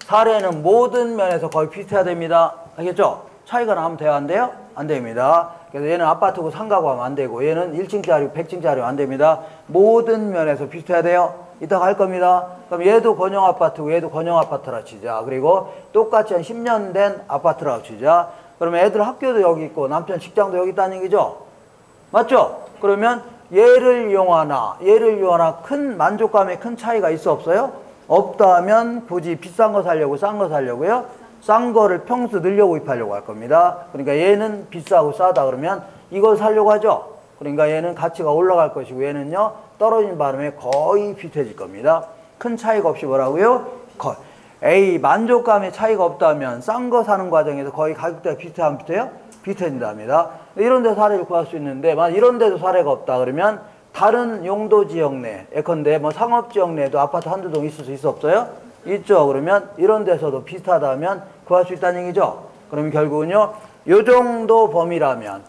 사례는 모든 면에서 거의 비슷해야 됩니다. 알겠죠? 차이가 나면 돼요, 안 돼요? 안 됩니다. 그래서 얘는 아파트고 상가고 하면 안 되고, 얘는 1층짜리고 100층짜리고 안 됩니다. 모든 면에서 비슷해야 돼요. 이따가 할 겁니다. 그럼 얘도 건영 아파트고 얘도 건영 아파트라 치자. 그리고 똑같이 한 10년 된 아파트라고 치자. 그러면 애들 학교도 여기 있고 남편 직장도 여기 있다는 얘기죠? 맞죠? 그러면 얘를 이용하나 큰 만족감에 큰 차이가 있어 없어요? 없다면 굳이 비싼 거 사려고 싼 거 사려고요? 싼 거를 평수 늘려 구입하려고 할 겁니다. 그러니까 얘는 비싸고 싸다 그러면 이걸 사려고 하죠. 그러니까 얘는 가치가 올라갈 것이고 얘는요, 떨어진 바람에 거의 비슷해질 겁니다. 큰 차이가 없이 뭐라고요? 거의. 만족감에 차이가 없다면 싼 거 사는 과정에서 거의 가격대가 비슷하면 비슷해요? 비슷해진답니다. 이런 데 사례를 구할 수 있는데, 만약 이런 데도 사례가 없다 그러면 다른 용도 지역 내, 예컨대 뭐 상업 지역 내에도 아파트 한두 동 있을 수 있어 없어요? 있죠. 그러면 이런 데서도 비슷하다면 구할 수 있다는 얘기죠. 그럼 결국은요, 요 정도 범위라면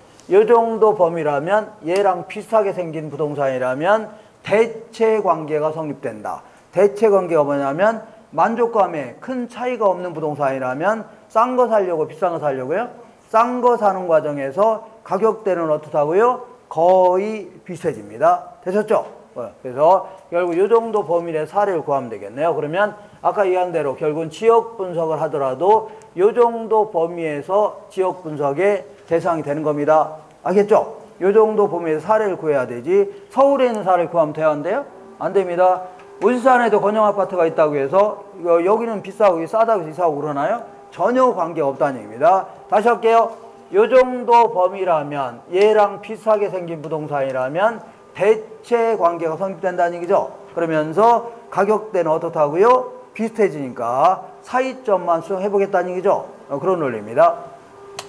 얘랑 비슷하게 생긴 부동산이라면 대체 관계가 성립된다. 대체 관계가 뭐냐면 만족감에 큰 차이가 없는 부동산이라면 싼 거 사려고 비싼 거 사려고요? 싼 거 사는 과정에서 가격대는 어떻다고요? 거의 비슷해집니다. 되셨죠? 그래서 결국 이 정도 범위 내 사례를 구하면 되겠네요. 그러면 아까 얘기한 대로 결국은 지역 분석을 하더라도 이 정도 범위에서 지역 분석의 대상이 되는 겁니다. 알겠죠? 이 정도 범위에서 사례를 구해야 되지 서울에 있는 사례를 구하면 돼야 한대요? 안 됩니다. 울산에도 건영 아파트가 있다고 해서 여기는 비싸고 여기 싸다고 해서 이사하고 그러나요? 전혀 관계가 없다는 얘기입니다. 다시 할게요. 이 정도 범위라면 얘랑 비슷하게 생긴 부동산이라면 대체 관계가 성립된다는 얘기죠. 그러면서 가격대는 어떻다고요? 비슷해지니까 차이점만 수정해 보겠다는 얘기죠. 그런 논리입니다.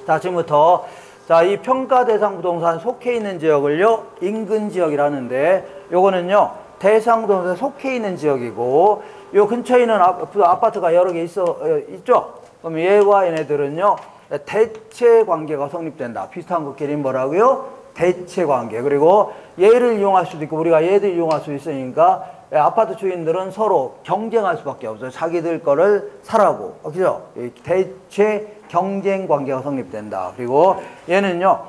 자, 지금부터 자, 이 평가 대상 부동산 속해 있는 지역을요, 인근 지역이라는데 요거는요, 대상 부동산에 속해 있는 지역이고 요 근처에 있는 아파트가 여러 개 있죠? 그럼 얘와 얘네들은요, 대체 관계가 성립된다. 비슷한 것끼리 뭐라고요? 대체 관계. 그리고 얘를 이용할 수도 있고 우리가 얘들 이용할 수 있으니까 아파트 주인들은 서로 경쟁할 수밖에 없어요. 자기들 거를 사라고. 그죠? 대체 경쟁 관계가 성립된다. 그리고 얘는요,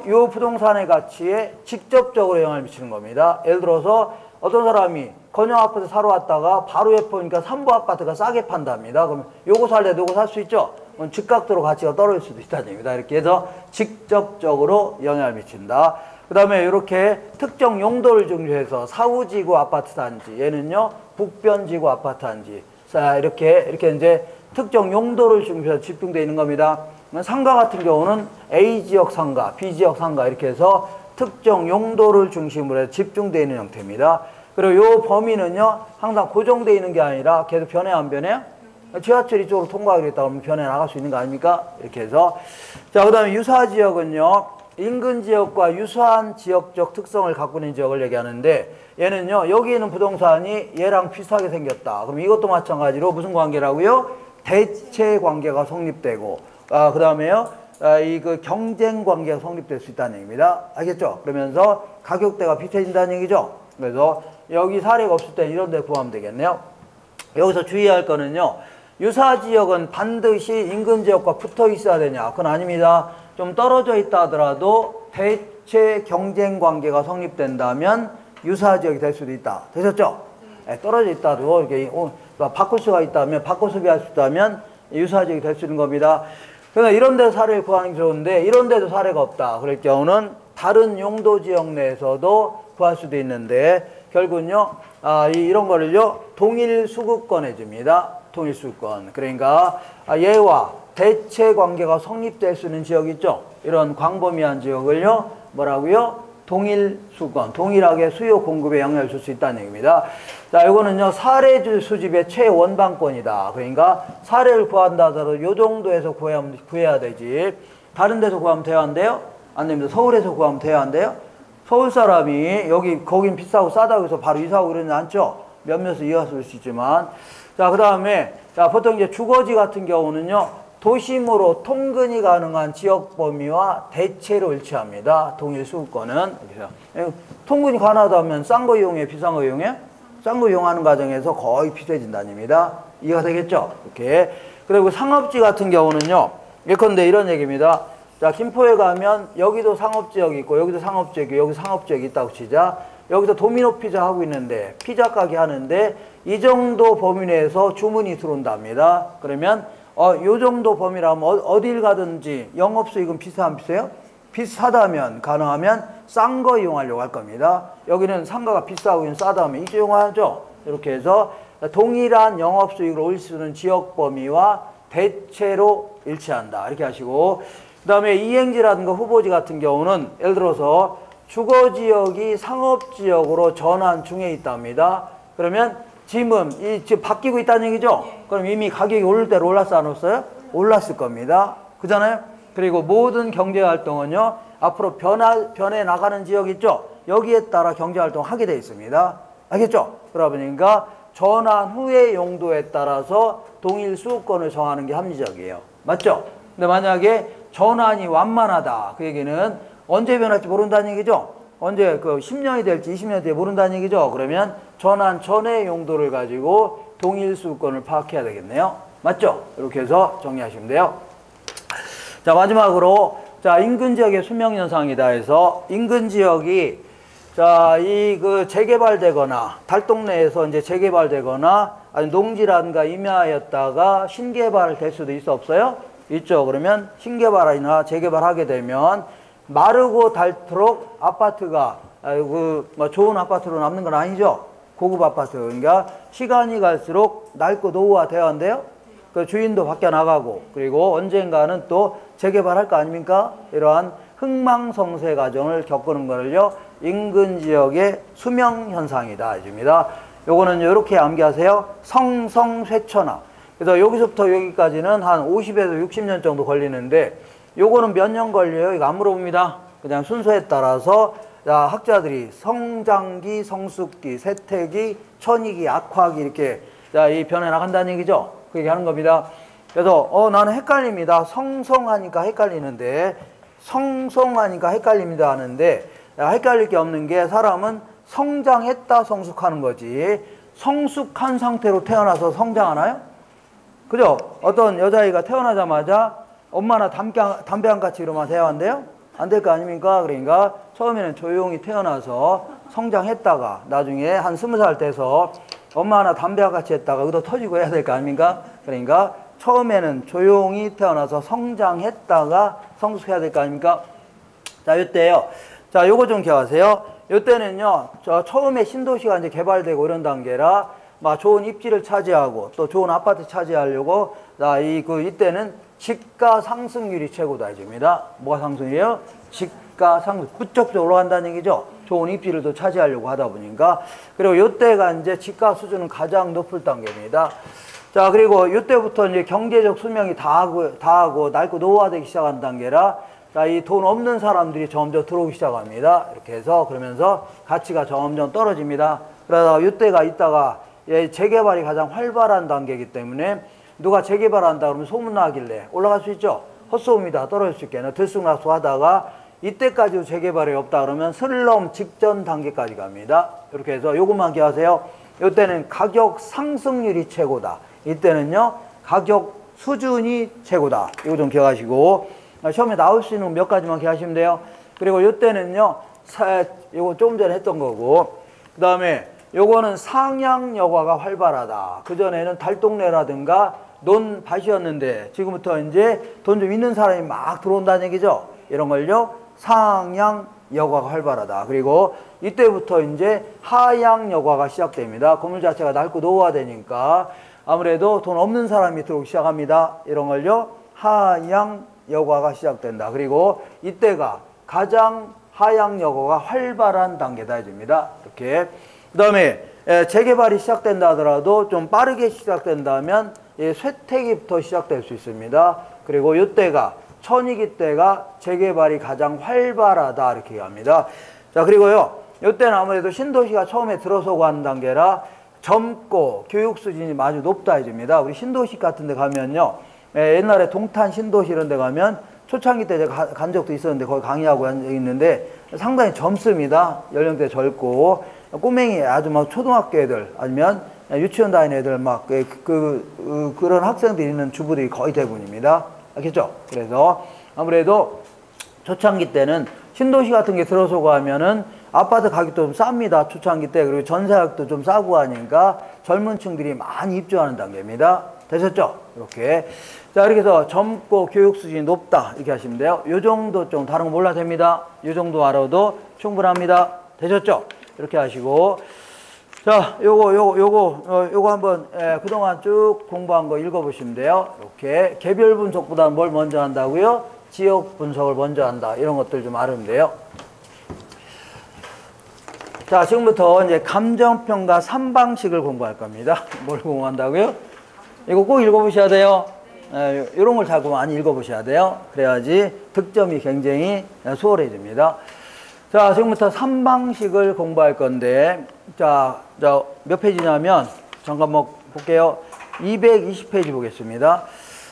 요 부동산의 가치에 직접적으로 영향을 미치는 겁니다. 예를 들어서 어떤 사람이 건영 아파트 사러 왔다가 바로 옆에 보니까 삼부 아파트가 싸게 판답니다. 그러면 요거 살래도 요거 살 수 있죠? 즉각적으로 가치가 떨어질 수도 있다는 얘기입니다. 이렇게 해서 직접적으로 영향을 미친다. 그 다음에 이렇게 특정 용도를 중시해서 사후지구 아파트 단지, 얘는요, 북변지구 아파트 단지. 자, 이렇게 이제 특정 용도를 중시해서 집중되어 있는 겁니다. 상가 같은 경우는 A지역 상가, B지역 상가 이렇게 해서 특정 용도를 중심으로 해서 집중되어 있는 형태입니다. 그리고 요 범위는요, 항상 고정되어 있는 게 아니라 계속 변해 안 변해요? 지하철 이쪽으로 통과하겠다 그러면 변해 나갈 수 있는 거 아닙니까? 이렇게 해서. 자, 그 다음에 유사지역은요, 인근 지역과 유사한 지역적 특성을 갖고 있는 지역을 얘기하는데 얘는요, 여기 있는 부동산이 얘랑 비슷하게 생겼다. 그럼 이것도 마찬가지로 무슨 관계라고요? 대체 관계가 성립되고, 그 다음에요, 그 경쟁 관계가 성립될 수 있다는 얘기입니다. 알겠죠? 그러면서 가격대가 비슷해진다는 얘기죠. 그래서 여기 사례가 없을 때 이런 데 구하면 되겠네요. 여기서 주의할 거는요, 유사지역은 반드시 인근 지역과 붙어 있어야 되냐? 그건 아닙니다. 좀 떨어져 있다 하더라도 대체 경쟁 관계가 성립된다면 유사지역이 될 수도 있다. 되셨죠? 떨어져 있다도 이렇게 바꿀 수가 있다면, 바꿔 소비할 수 있다면 유사지역이 될 수 있는 겁니다. 그러나 이런 데 사례를 구하는 게 좋은데 이런 데도 사례가 없다. 그럴 경우는 다른 용도 지역 내에서도 구할 수도 있는데 결국은요, 이런 거를요, 동일 수급권해 줍니다. 동일 수급권. 그러니까 얘와 대체 관계가 성립될 수 있는 지역 있죠? 이런 광범위한 지역을요, 뭐라고요? 동일 수급권. 동일하게 수요 공급에 영향을 줄 수 있다는 얘기입니다. 자, 이거는요, 사례 수집의 최원방권이다. 그러니까 사례를 구한다 하더라도 요 정도에서 구해야 되지. 다른 데서 구하면 돼야 한대요? 안 됩니다. 서울에서 구하면 돼야 한대요? 서울 사람이 거긴 비싸고 싸다고 해서 바로 이사하고 그러지 않죠? 몇몇에서 이해할 수 있지만. 자, 그 다음에, 자, 보통 이제 주거지 같은 경우는요, 도심으로 통근이 가능한 지역 범위와 대체로 일치합니다. 동일 수급권은. 통근이 가능하다면 싼 거 이용해, 비싼 거 이용해? 싼 거 이용하는 과정에서 거의 비슷해진다는 얘기입니다. 이해가 되겠죠? 이렇게. 그리고 상업지 같은 경우는요, 예컨대 이런 얘기입니다. 자, 김포에 가면 여기도 상업지역이 있고 여기도 상업지역이 있고 여기 상업지역이 있다고 치자. 여기서 도미노 피자 하고 있는데 피자 가게 하는데 이 정도 범위 내에서 주문이 들어온답니다. 그러면 요 정도 범위라면 어딜 가든지 영업수익은 비싸 안 비싸요? 비싸다면 가능하면 싼 거 이용하려고 할 겁니다. 여기는 상가가 비싸고 여기는 싸다면 이쪽 이용하죠. 이렇게 해서 동일한 영업수익을 올릴 수 있는 지역 범위와 대체로 일치한다. 이렇게 하시고 그 다음에 이행지라든가 후보지 같은 경우는 예를 들어서 주거지역이 상업지역으로 전환 중에 있답니다. 그러면 지금 바뀌고 있다는 얘기죠? 그럼 이미 가격이 오를 대로 올랐어 안 올랐어요? 올랐을 겁니다. 그잖아요? 그리고 모든 경제활동은요, 앞으로 변해 나가는 지역 있죠? 여기에 따라 경제활동을 하게 되어 있습니다. 알겠죠? 그러다 보니까 전환 후의 용도에 따라서 동일 수급권을 정하는 게 합리적이에요. 맞죠? 근데 만약에 전환이 완만하다. 그 얘기는 언제 변할지 모른다는 얘기죠? 언제 10년이 될지 20년이 될지 모른다는 얘기죠? 그러면 전환 전의 용도를 가지고 동일 수급권을 파악해야 되겠네요. 맞죠? 이렇게 해서 정리하시면 돼요. 자, 마지막으로, 자, 인근 지역의 수명 현상이다 해서, 인근 지역이, 자, 재개발되거나, 달동네에서 이제 재개발되거나, 아니, 농지라든가 임야였다가 신개발될 수도 있어, 없어요? 있죠. 그러면 신개발이나 재개발하게 되면, 마르고 닳도록 아파트가, 좋은 아파트로 남는 건 아니죠? 고급 아파트. 그러니까, 시간이 갈수록 낡고 노후화되어야 한대요? 그 주인도 바뀌어 나가고, 그리고 언젠가는 또 재개발할 거 아닙니까? 이러한 흥망성쇠 과정을 겪는 거를요, 인근 지역의 수명 현상이다 해줍니다. 요거는 이렇게 암기하세요. 성성쇠천하. 그래서 여기서부터 여기까지는 한 50에서 60년 정도 걸리는데, 요거는 몇 년 걸려요? 이거 안 물어봅니다. 그냥 순서에 따라서 학자들이 성장기, 성숙기, 쇠퇴기, 천이기, 악화기 이렇게 이 변해 나간다는 얘기죠. 그 얘기 하는 겁니다. 그래서 나는 헷갈립니다. 성성하니까 헷갈리는데, 성성하니까 헷갈립니다 하는데, 헷갈릴 게 없는 게, 사람은 성장했다 성숙하는 거지, 성숙한 상태로 태어나서 성장하나요? 그죠? 어떤 여자아이가 태어나자마자 엄마나 담배 한 까치 이러면 돼야 한대요? 안 될 거 아닙니까? 그러니까 처음에는 조용히 태어나서 성장했다가 나중에 한 20살 돼서 엄마나 담배 한 까치 했다가 의도 터지고 해야 될 거 아닙니까? 그러니까 처음에는 조용히 태어나서 성장했다가 성숙해야 될 거 아닙니까? 자, 요때요. 자, 요거 좀 기억하세요. 요때는요, 처음에 신도시가 이제 개발되고 이런 단계라, 막 좋은 입지를 차지하고 또 좋은 아파트 차지하려고, 이때는 집가 상승률이 최고다, 이겁니다. 뭐가 상승이에요? 집가 상승. 부쩍부쩍 올라간다는 얘기죠. 좋은 입지를 또 차지하려고 하다 보니까. 그리고 요때가 이제 집가 수준은 가장 높을 단계입니다. 자, 그리고 요때부터 이제 경제적 수명이 다 하고 낡고 노화되기 시작한 단계라, 자, 이 돈 없는 사람들이 점점 들어오기 시작합니다. 이렇게 해서 그러면서 가치가 점점 떨어집니다. 그러다가 요때가 있다가 재개발이 가장 활발한 단계이기 때문에 누가 재개발한다 그러면 소문나길래 올라갈 수 있죠. 헛소문이다 떨어질 수 있겠네. 들쑥날쑥하다가 이때까지도 재개발이 없다 그러면 슬럼 직전 단계까지 갑니다. 이렇게 해서 요것만 기억하세요. 이때는 가격 상승률이 최고다. 이때는요, 가격 수준이 최고다. 이거 좀 기억하시고, 시험에 나올 수 있는 몇 가지만 기억하시면 돼요. 그리고 이때는요, 요거 조금 전에 했던 거고, 그 다음에 요거는 상향 여과가 활발하다. 그전에는 달동네라든가 논밭이었는데 지금부터 이제 돈 좀 있는 사람이 막 들어온다는 얘기죠. 이런 걸요, 상향 여과가 활발하다. 그리고 이때부터 이제 하향 여과가 시작됩니다. 건물 자체가 낡고 노후화되니까 아무래도 돈 없는 사람이 들어오기 시작합니다. 이런 걸요, 하향 여과가 시작된다. 그리고 이때가 가장 하향 여과가 활발한 단계다 해줍니다. 이렇게. 그 다음에 재개발이 시작된다 하더라도 좀 빠르게 시작된다면 쇠퇴기부터 시작될 수 있습니다. 그리고 이때가 천이기 때가 재개발이 가장 활발하다 이렇게 얘기합니다. 자, 그리고요, 이때는 아무래도 신도시가 처음에 들어서고 하는 단계라 젊고 교육 수준이 아주 높다 해줍니다. 우리 신도시 같은 데 가면요, 옛날에 동탄 신도시 이런 데 가면 초창기 때 제가 간 적도 있었는데 거기 강의하고 있는데 상당히 젊습니다. 연령대 젊고 꼬맹이 아주 막 초등학교 애들 아니면 유치원 다니는 애들 막 그런 학생들이 있는 주부들이 거의 대부분입니다. 알겠죠? 그래서 아무래도 초창기 때는 신도시 같은 게 들어서고 하면은 아파트 가격도 좀 쌉니다. 초창기 때. 그리고 전세가격도 좀 싸고 하니까 젊은 층들이 많이 입주하는 단계입니다. 되셨죠? 이렇게. 자, 이렇게 해서 젊고 교육 수준이 높다. 이렇게 하시면 돼요. 요 정도 좀 다른 거 몰라도 됩니다. 요 정도 알아도 충분합니다. 되셨죠? 이렇게 하시고. 자, 요거 한번, 그동안 쭉 공부한 거 읽어보시면 돼요. 이렇게. 개별 분석보다는 뭘 먼저 한다고요? 지역 분석을 먼저 한다. 이런 것들 좀 알으면 돼요. 자, 지금부터 이제 감정평가 3방식을 공부할 겁니다. 뭘 공부한다고요? 이거 꼭 읽어보셔야 돼요. 이런 걸 자꾸 많이 읽어보셔야 돼요. 그래야지 득점이 굉장히 수월해집니다. 자, 지금부터 3방식을 공부할 건데, 자, 몇 페이지냐면, 잠깐만 볼게요. 220페이지 보겠습니다.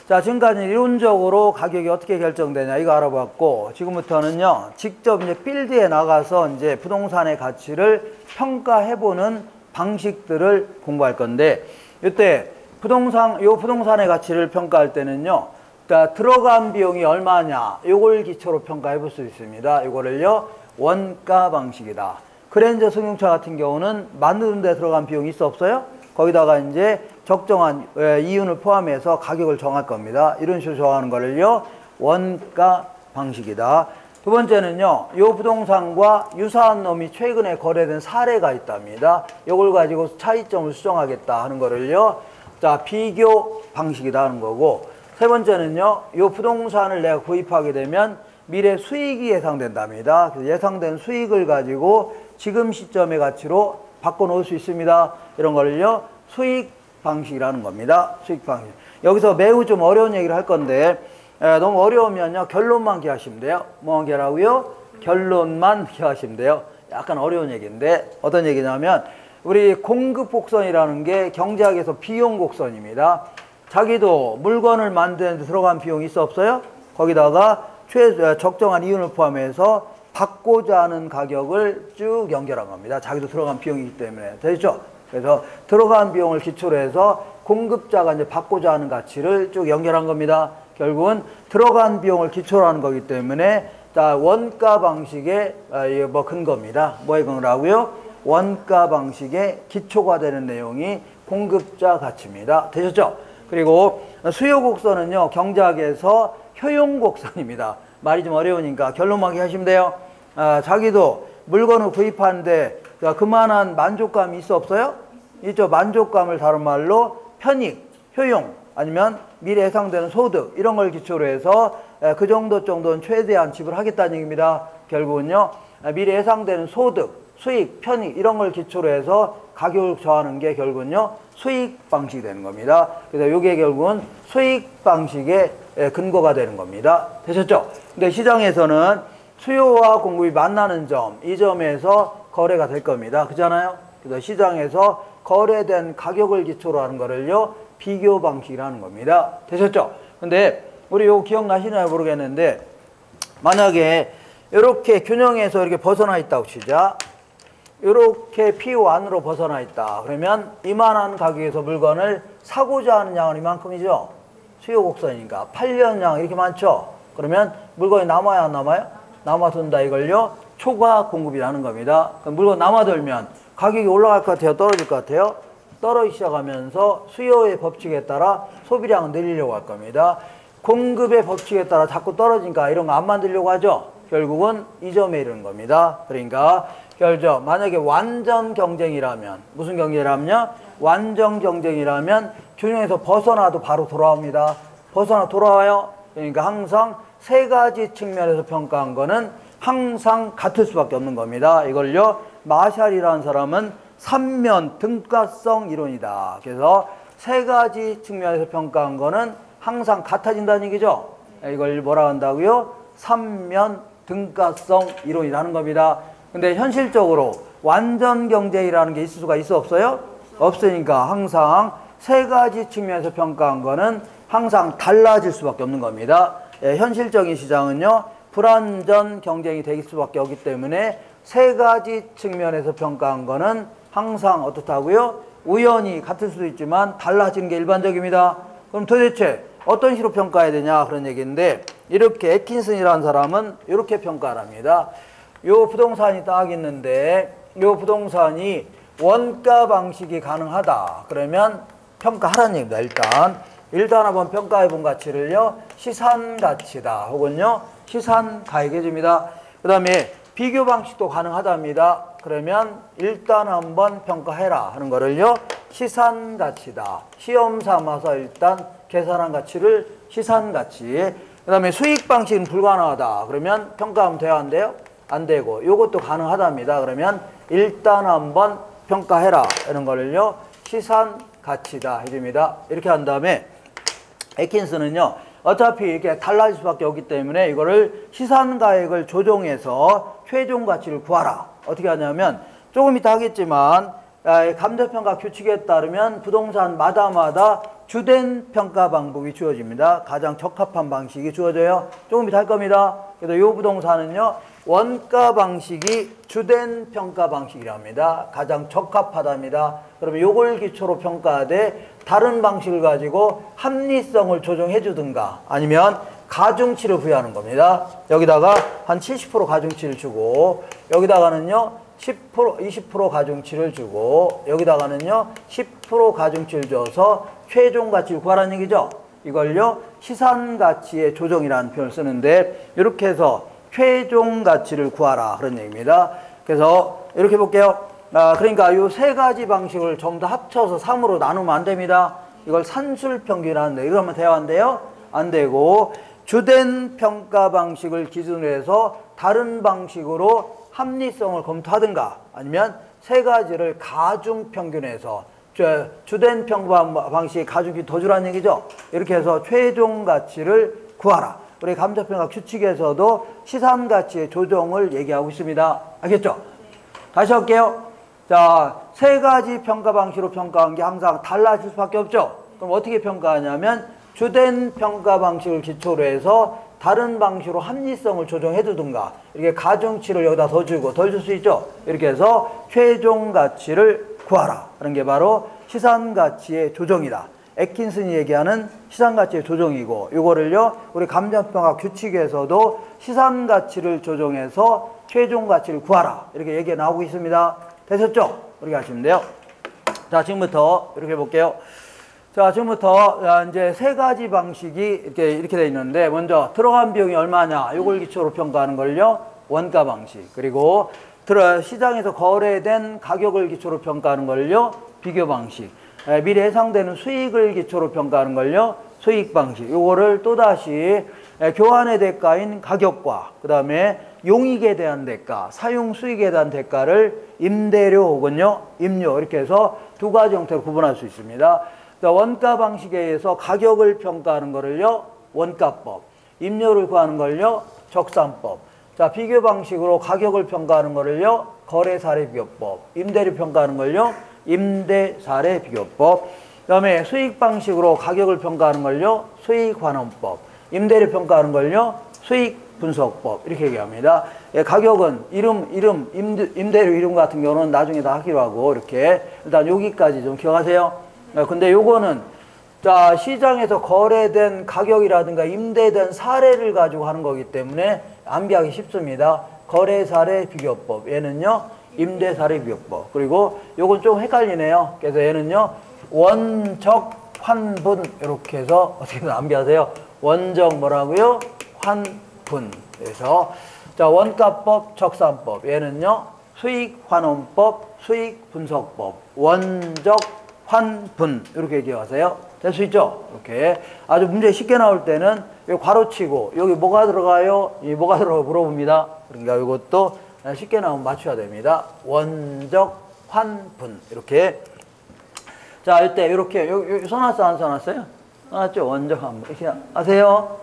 자, 지금까지 이론적으로 가격이 어떻게 결정되냐 이거 알아봤고, 지금부터는요 직접 이제 필드에 나가서 이제 부동산의 가치를 평가해보는 방식들을 공부할 건데, 이때 부동산의 가치를 평가할 때는요, 자, 들어간 비용이 얼마냐 요걸 기초로 평가해 볼 수 있습니다. 이거를요 원가 방식이다. 그랜저 승용차 같은 경우는 만드는 데 들어간 비용이 있어 없어요? 거기다가 이제 적정한 이윤을 포함해서 가격을 정할 겁니다. 이런 식으로 정하는 거를요 원가 방식이다. 두 번째는요, 이 부동산과 유사한 놈이 최근에 거래된 사례가 있답니다. 이걸 가지고 차이점을 수정하겠다 하는 거를요, 자, 비교 방식이다 하는 거고, 세 번째는요, 이 부동산을 내가 구입하게 되면 미래 수익이 예상된답니다. 그래서 예상된 수익을 가지고 지금 시점의 가치로 바꿔놓을 수 있습니다. 이런 거를요 수익 방식이라는 겁니다. 수익 방식. 여기서 매우 좀 어려운 얘기를 할 건데, 너무 어려우면요 결론만 기하시면 돼요. 뭐만 기하라고요? 결론만 기하시면 돼요. 약간 어려운 얘기인데, 어떤 얘기냐면 우리 공급 곡선이라는 게 경제학에서 비용 곡선입니다. 자기도 물건을 만드는 데 들어간 비용이 있어 없어요? 거기다가 적정한 이윤을 포함해서 받고자 하는 가격을 쭉 연결한 겁니다. 자기도 들어간 비용이기 때문에. 됐죠? 그래서 들어간 비용을 기초로 해서 공급자가 이제 받고자 하는 가치를 쭉 연결한 겁니다. 결국은 들어간 비용을 기초로 하는 거기 때문에, 자, 원가 방식의 근거입니다. 뭐의 근거라고요? 원가 방식의 기초가 되는 내용이 공급자 가치입니다. 되셨죠? 그리고 수요 곡선은요 경제학에서 효용 곡선입니다. 말이 좀 어려우니까 결론만 하시면 돼요. 자기도 물건을 구입하는데 그만한 만족감이 있어 없어요? 있죠. 만족감을 다른 말로 편익, 효용, 아니면 미래 예상되는 소득, 이런 걸 기초로 해서 그 정도는 최대한 지불하겠다는 얘기입니다. 결국은요 미래 예상되는 소득, 수익, 편익, 이런 걸 기초로 해서 가격을 정하는 게 결국은요 수익 방식이 되는 겁니다. 그래서 이게 결국은 수익 방식의 근거가 되는 겁니다. 되셨죠? 근데 시장에서는 수요와 공급이 만나는 점, 이 점에서 거래가 될 겁니다. 그잖아요? 그래서 시장에서 거래된 가격을 기초로 하는 거를요 비교 방식이라는 겁니다. 되셨죠? 근데 우리 이거 기억나시나요? 모르겠는데, 만약에 이렇게 균형에서 이렇게 벗어나 있다고 치자. 이렇게 P1으로 벗어나 있다. 그러면 이만한 가격에서 물건을 사고자 하는 양은 이만큼이죠. 수요 곡선이니까 8년 양 이렇게 많죠. 그러면 물건이 남아야 안 남아요? 남아둔다. 이걸요 초과 공급이라는 겁니다. 그럼 물건 남아돌면 가격이 올라갈 것 같아요? 떨어질 것 같아요? 떨어지기 시작하면서 수요의 법칙에 따라 소비량은 늘리려고 할 겁니다. 공급의 법칙에 따라 자꾸 떨어지니까 이런 거 안 만들려고 하죠. 결국은 이 점에 이르는 겁니다. 그러니까 결정, 만약에 완전 경쟁이라면, 무슨 경쟁이라면요? 완전 경쟁이라면 균형에서 벗어나도 바로 돌아옵니다. 벗어나 돌아와요. 그러니까 항상 세 가지 측면에서 평가한 거는 항상 같을 수밖에 없는 겁니다. 이걸요 마샬이라는 사람은 삼면 등가성 이론이다. 그래서 세 가지 측면에서 평가한 거는 항상 같아진다는 얘기죠. 이걸 뭐라 한다고요? 삼면 등가성 이론이라는 겁니다. 근데 현실적으로 완전 경쟁이라는 게 있을 수가 있어 없어요? 없으니까 항상 세 가지 측면에서 평가한 거는 항상 달라질 수밖에 없는 겁니다. 현실적인 시장은요 불완전 경쟁이 될 수밖에 없기 때문에 세 가지 측면에서 평가한 거는 항상 어떻다고요? 우연히 같을 수도 있지만 달라지는 게 일반적입니다. 그럼 도대체 어떤 식으로 평가해야 되냐 그런 얘기인데, 이렇게 애킨슨이라는 사람은 이렇게 평가를 합니다. 요 부동산이 딱 있는데 요 부동산이 원가 방식이 가능하다. 그러면 평가하라는 얘기입니다. 일단 한번 평가해 본 가치를요 시산 가치다 혹은요 시산 가액해줍니다. 그 다음에 비교 방식도 가능하답니다. 그러면 일단 한번 평가해라 하는 거를요 시산 가치다. 시험 삼아서 일단 계산한 가치를 시산 가치. 그 다음에 수익 방식은 불가능하다. 그러면 평가하면 돼요? 안 돼요? 안 되고, 요것도 가능하답니다. 그러면 일단 한번 평가해라 이런 거를요 시산 가치다 해줍니다. 이렇게 한 다음에 애킨슨은요 어차피 이렇게 달라질 수밖에 없기 때문에 이거를 시산 가액을 조정해서 최종 가치를 구하라. 어떻게 하냐면 조금 이따 하겠지만 감정평가 규칙에 따르면 부동산마다마다 주된 평가 방법이 주어집니다. 가장 적합한 방식이 주어져요. 조금 이따 할 겁니다. 그래서 이 부동산은요, 원가 방식이 주된 평가 방식이랍니다. 가장 적합하답니다. 그러면 요걸 기초로 평가하되 다른 방식을 가지고 합리성을 조정해 주든가 아니면 가중치를 부여하는 겁니다. 여기다가 한 70% 가중치를 주고 여기다가는요 10%, 20% 가중치를 주고 여기다가는요 10% 가중치를 줘서 최종 가치를 구하라는 얘기죠. 이걸요 시산가치의 조정이라는 표현을 쓰는데 이렇게 해서 최종 가치를 구하라 그런 얘기입니다. 그래서 이렇게 볼게요. 그러니까 이 세 가지 방식을 전부 다 합쳐서 3으로 나누면 안 됩니다. 이걸 산술평균이라는데 이러면 돼요 안 돼요? 안 되고 주된 평가 방식을 기준으로 해서 다른 방식으로 합리성을 검토하든가 아니면 세 가지를 가중평균해서 주된 평가 방식의 가중이 더 주라는 얘기죠. 이렇게 해서 최종 가치를 구하라. 우리 감정평가 규칙에서도 시산가치의 조정을 얘기하고 있습니다. 알겠죠? 다시 할게요. 자, 세 가지 평가 방식으로 평가한 게 항상 달라질 수밖에 없죠. 그럼 어떻게 평가하냐면 주된 평가 방식을 기초로 해서 다른 방식으로 합리성을 조정해 두든가 이렇게 가중치를 여기다 더 주고 덜 줄 수 있죠. 이렇게 해서 최종 가치를 구하라 하는 게 바로 시산가치의 조정이다. 애킨슨이 얘기하는 시산가치의 조정이고 이거를요 우리 감정평가 규칙에서도 시산가치를 조정해서 최종 가치를 구하라 이렇게 얘기가 나오고 있습니다. 되셨죠? 그렇게 하시면 돼요. 자, 지금부터 이렇게 해볼게요. 자, 지금부터 이제 세 가지 방식이 이렇게 돼 있는데 먼저 들어간 비용이 얼마냐 이걸 기초로 평가하는 걸요 원가 방식, 그리고 시장에서 거래된 가격을 기초로 평가하는 걸요 비교 방식, 미래 예상되는 수익을 기초로 평가하는 걸요 수익 방식. 요거를 또다시 교환의 대가인 가격과 그 다음에 용익에 대한 대가, 사용 수익에 대한 대가를 임대료 혹은요 임료 이렇게 해서 두 가지 형태로 구분할 수 있습니다. 원가 방식에 의해서 가격을 평가하는 거를요 원가법, 임료를 구하는 걸요 적산법. 자, 비교 방식으로 가격을 평가하는 거를요 거래사례 비교법, 임대료 평가하는 걸요 임대사례 비교법. 그 다음에 수익 방식으로 가격을 평가하는 걸요 수익환원법, 임대료 평가하는 걸요 수익분석법 이렇게 얘기합니다. 가격은 임대료 이름 같은 경우는 나중에 다 하기로 하고 이렇게 일단 여기까지 좀 기억하세요. 근데 요거는 자, 시장에서 거래된 가격이라든가 임대된 사례를 가지고 하는 거기 때문에 암기하기 쉽습니다. 거래사례 비교법, 얘는요 임대사례 비교법. 그리고 요건 좀 헷갈리네요. 그래서 얘는요 원적 환분 이렇게 해서 어떻게 암기하세요. 원적 뭐라고요? 환분. 그래서 자, 원가법, 적산법. 얘는요 수익환원법, 수익분석법, 원적 환분 이렇게 기억하세요. 될 수 있죠? 이렇게 아주 문제 쉽게 나올 때는 여기 괄호치고 여기 뭐가 들어가요? 이 뭐가 들어가 물어봅니다. 그러니까 이것도 쉽게 나오면 맞춰야 됩니다. 원적 환분 이렇게. 자, 이때 이렇게 여기 써놨어 안 써놨어요? 써놨죠? 원적 환분 이렇게 아세요?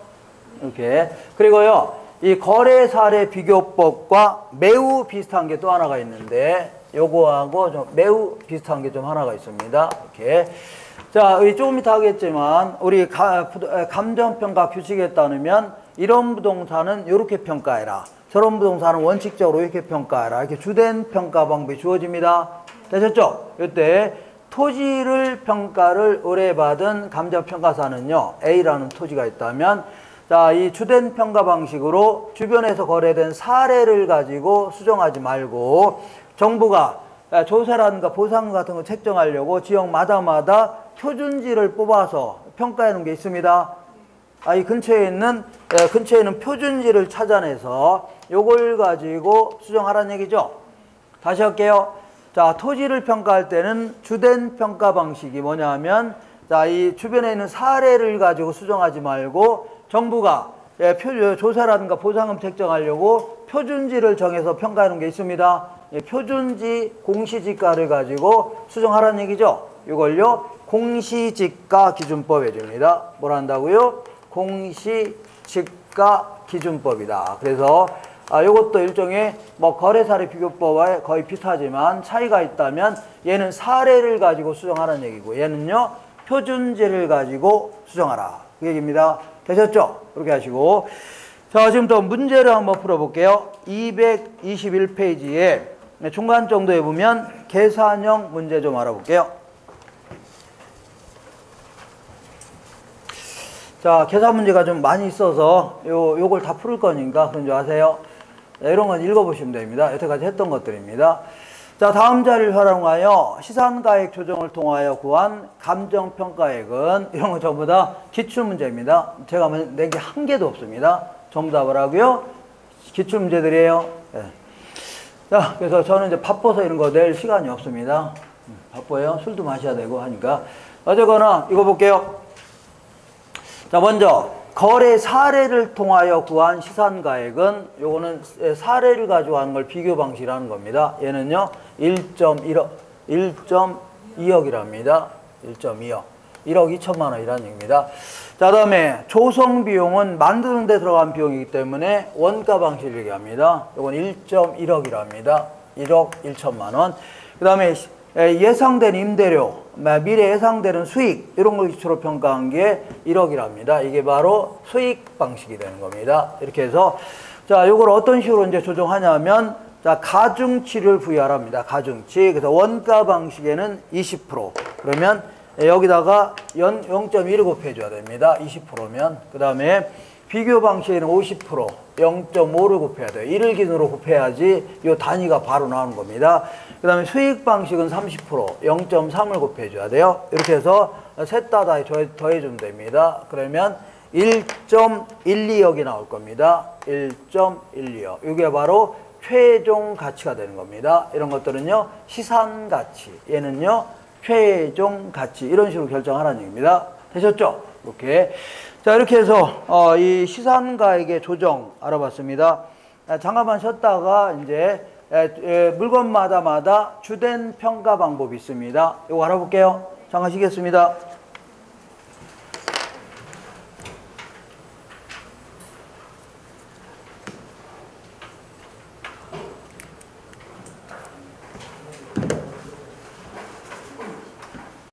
이렇게. 그리고요 이 거래사례 비교법과 매우 비슷한 게 또 하나가 있는데 요거하고 좀 매우 비슷한 게 좀 하나가 있습니다. 이렇게. 자, 조금 이따 하겠지만 우리 감정평가 규칙에 따르면 이런 부동산은 이렇게 평가해라, 저런 부동산은 원칙적으로 이렇게 평가해라, 이렇게 주된 평가 방법이 주어집니다. 되셨죠? 이때 토지를 평가를 의뢰받은 감정평가사는요 A라는 토지가 있다면 자, 이 주된 평가 방식으로 주변에서 거래된 사례를 가지고 수정하지 말고 정부가 조세라든가 보상 같은 거 책정하려고 지역마다마다 표준지를 뽑아서 평가해 놓은 게 있습니다. 이 근처에는 표준지를 찾아내서 요걸 가지고 수정하라는 얘기죠. 다시 할게요. 자, 토지를 평가할 때는 주된 평가 방식이 뭐냐 하면 자, 이 주변에 있는 사례를 가지고 수정하지 말고 정부가 조세라든가 보상금 책정하려고 표준지를 정해서 평가해 놓은 게 있습니다. 표준지 공시지가를 가지고 수정하라는 얘기죠. 이걸요 공시지가 기준법에 줍니다. 뭘 한다고요? 공시지가 기준법이다. 그래서 요것도 일종의 뭐 거래사례 비교법과 거의 비슷하지만 차이가 있다면 얘는 사례를 가지고 수정하라는 얘기고 얘는요 표준제를 가지고 수정하라 그 얘기입니다. 되셨죠? 그렇게 하시고 자 지금 또 문제를 한번 풀어볼게요. 221페이지에 중간 정도에 보면 계산형 문제 좀 알아볼게요. 자 계산 문제가 좀 많이 있어서 요걸 다 풀을 거니까 그런 줄 아세요. 자, 이런 건 읽어보시면 됩니다. 여태까지 했던 것들입니다. 자 다음 자리를 활용하여 시산가액 조정을 통하여 구한 감정평가액은 이런 거 전부 다 기출문제입니다. 제가 낸 게 한 개도 없습니다. 전부 다 뭐라고요? 기출문제들이에요. 네. 자 그래서 저는 이제 바빠서 이런 거 낼 시간이 없습니다. 바빠요. 술도 마셔야 되고 하니까. 어쨌거나 이거 볼게요. 자 먼저 거래 사례를 통하여 구한 시산가액은 요거는 사례를 가지고 하는 걸 비교 방식이라는 겁니다. 얘는요 1.2억이랍니다. 1.2억 1억 2천만 원이라는 얘기입니다. 자 다음에 조성 비용은 만드는 데 들어간 비용이기 때문에 원가 방식을 얘기합니다. 요건 1.1억이랍니다. 1억 1천만 원. 그 다음에 예상된 임대료, 미래 예상되는 수익 이런 걸 기초로 평가한 게 1억이랍니다. 이게 바로 수익 방식이 되는 겁니다. 이렇게 해서 자 요걸 어떤 식으로 이제 조정하냐면 자 가중치를 부여합니다. 가중치. 그래서 원가 방식에는 20% 그러면 여기다가 0.1을 곱해줘야 됩니다. 20%면 그 다음에 비교 방식에는 50% 0.5를 곱해야 돼요. 1을 기준으로 곱해야지 이 단위가 바로 나오는 겁니다. 그 다음에 수익 방식은 30% 0.3을 곱해줘야 돼요. 이렇게 해서 셋 다 더해주면 됩니다. 그러면 1.12억이 나올 겁니다. 1.12억. 이게 바로 최종 가치가 되는 겁니다. 이런 것들은요 시산 가치, 얘는요 최종 가치 이런 식으로 결정하라는 얘기입니다. 되셨죠? 이렇게. 자 이렇게 해서 이 시산가액의 조정 알아봤습니다. 잠깐만 쉬었다가 이제 물건마다 주된 평가 방법이 있습니다. 이거 알아볼게요. 잠깐 쉬겠습니다.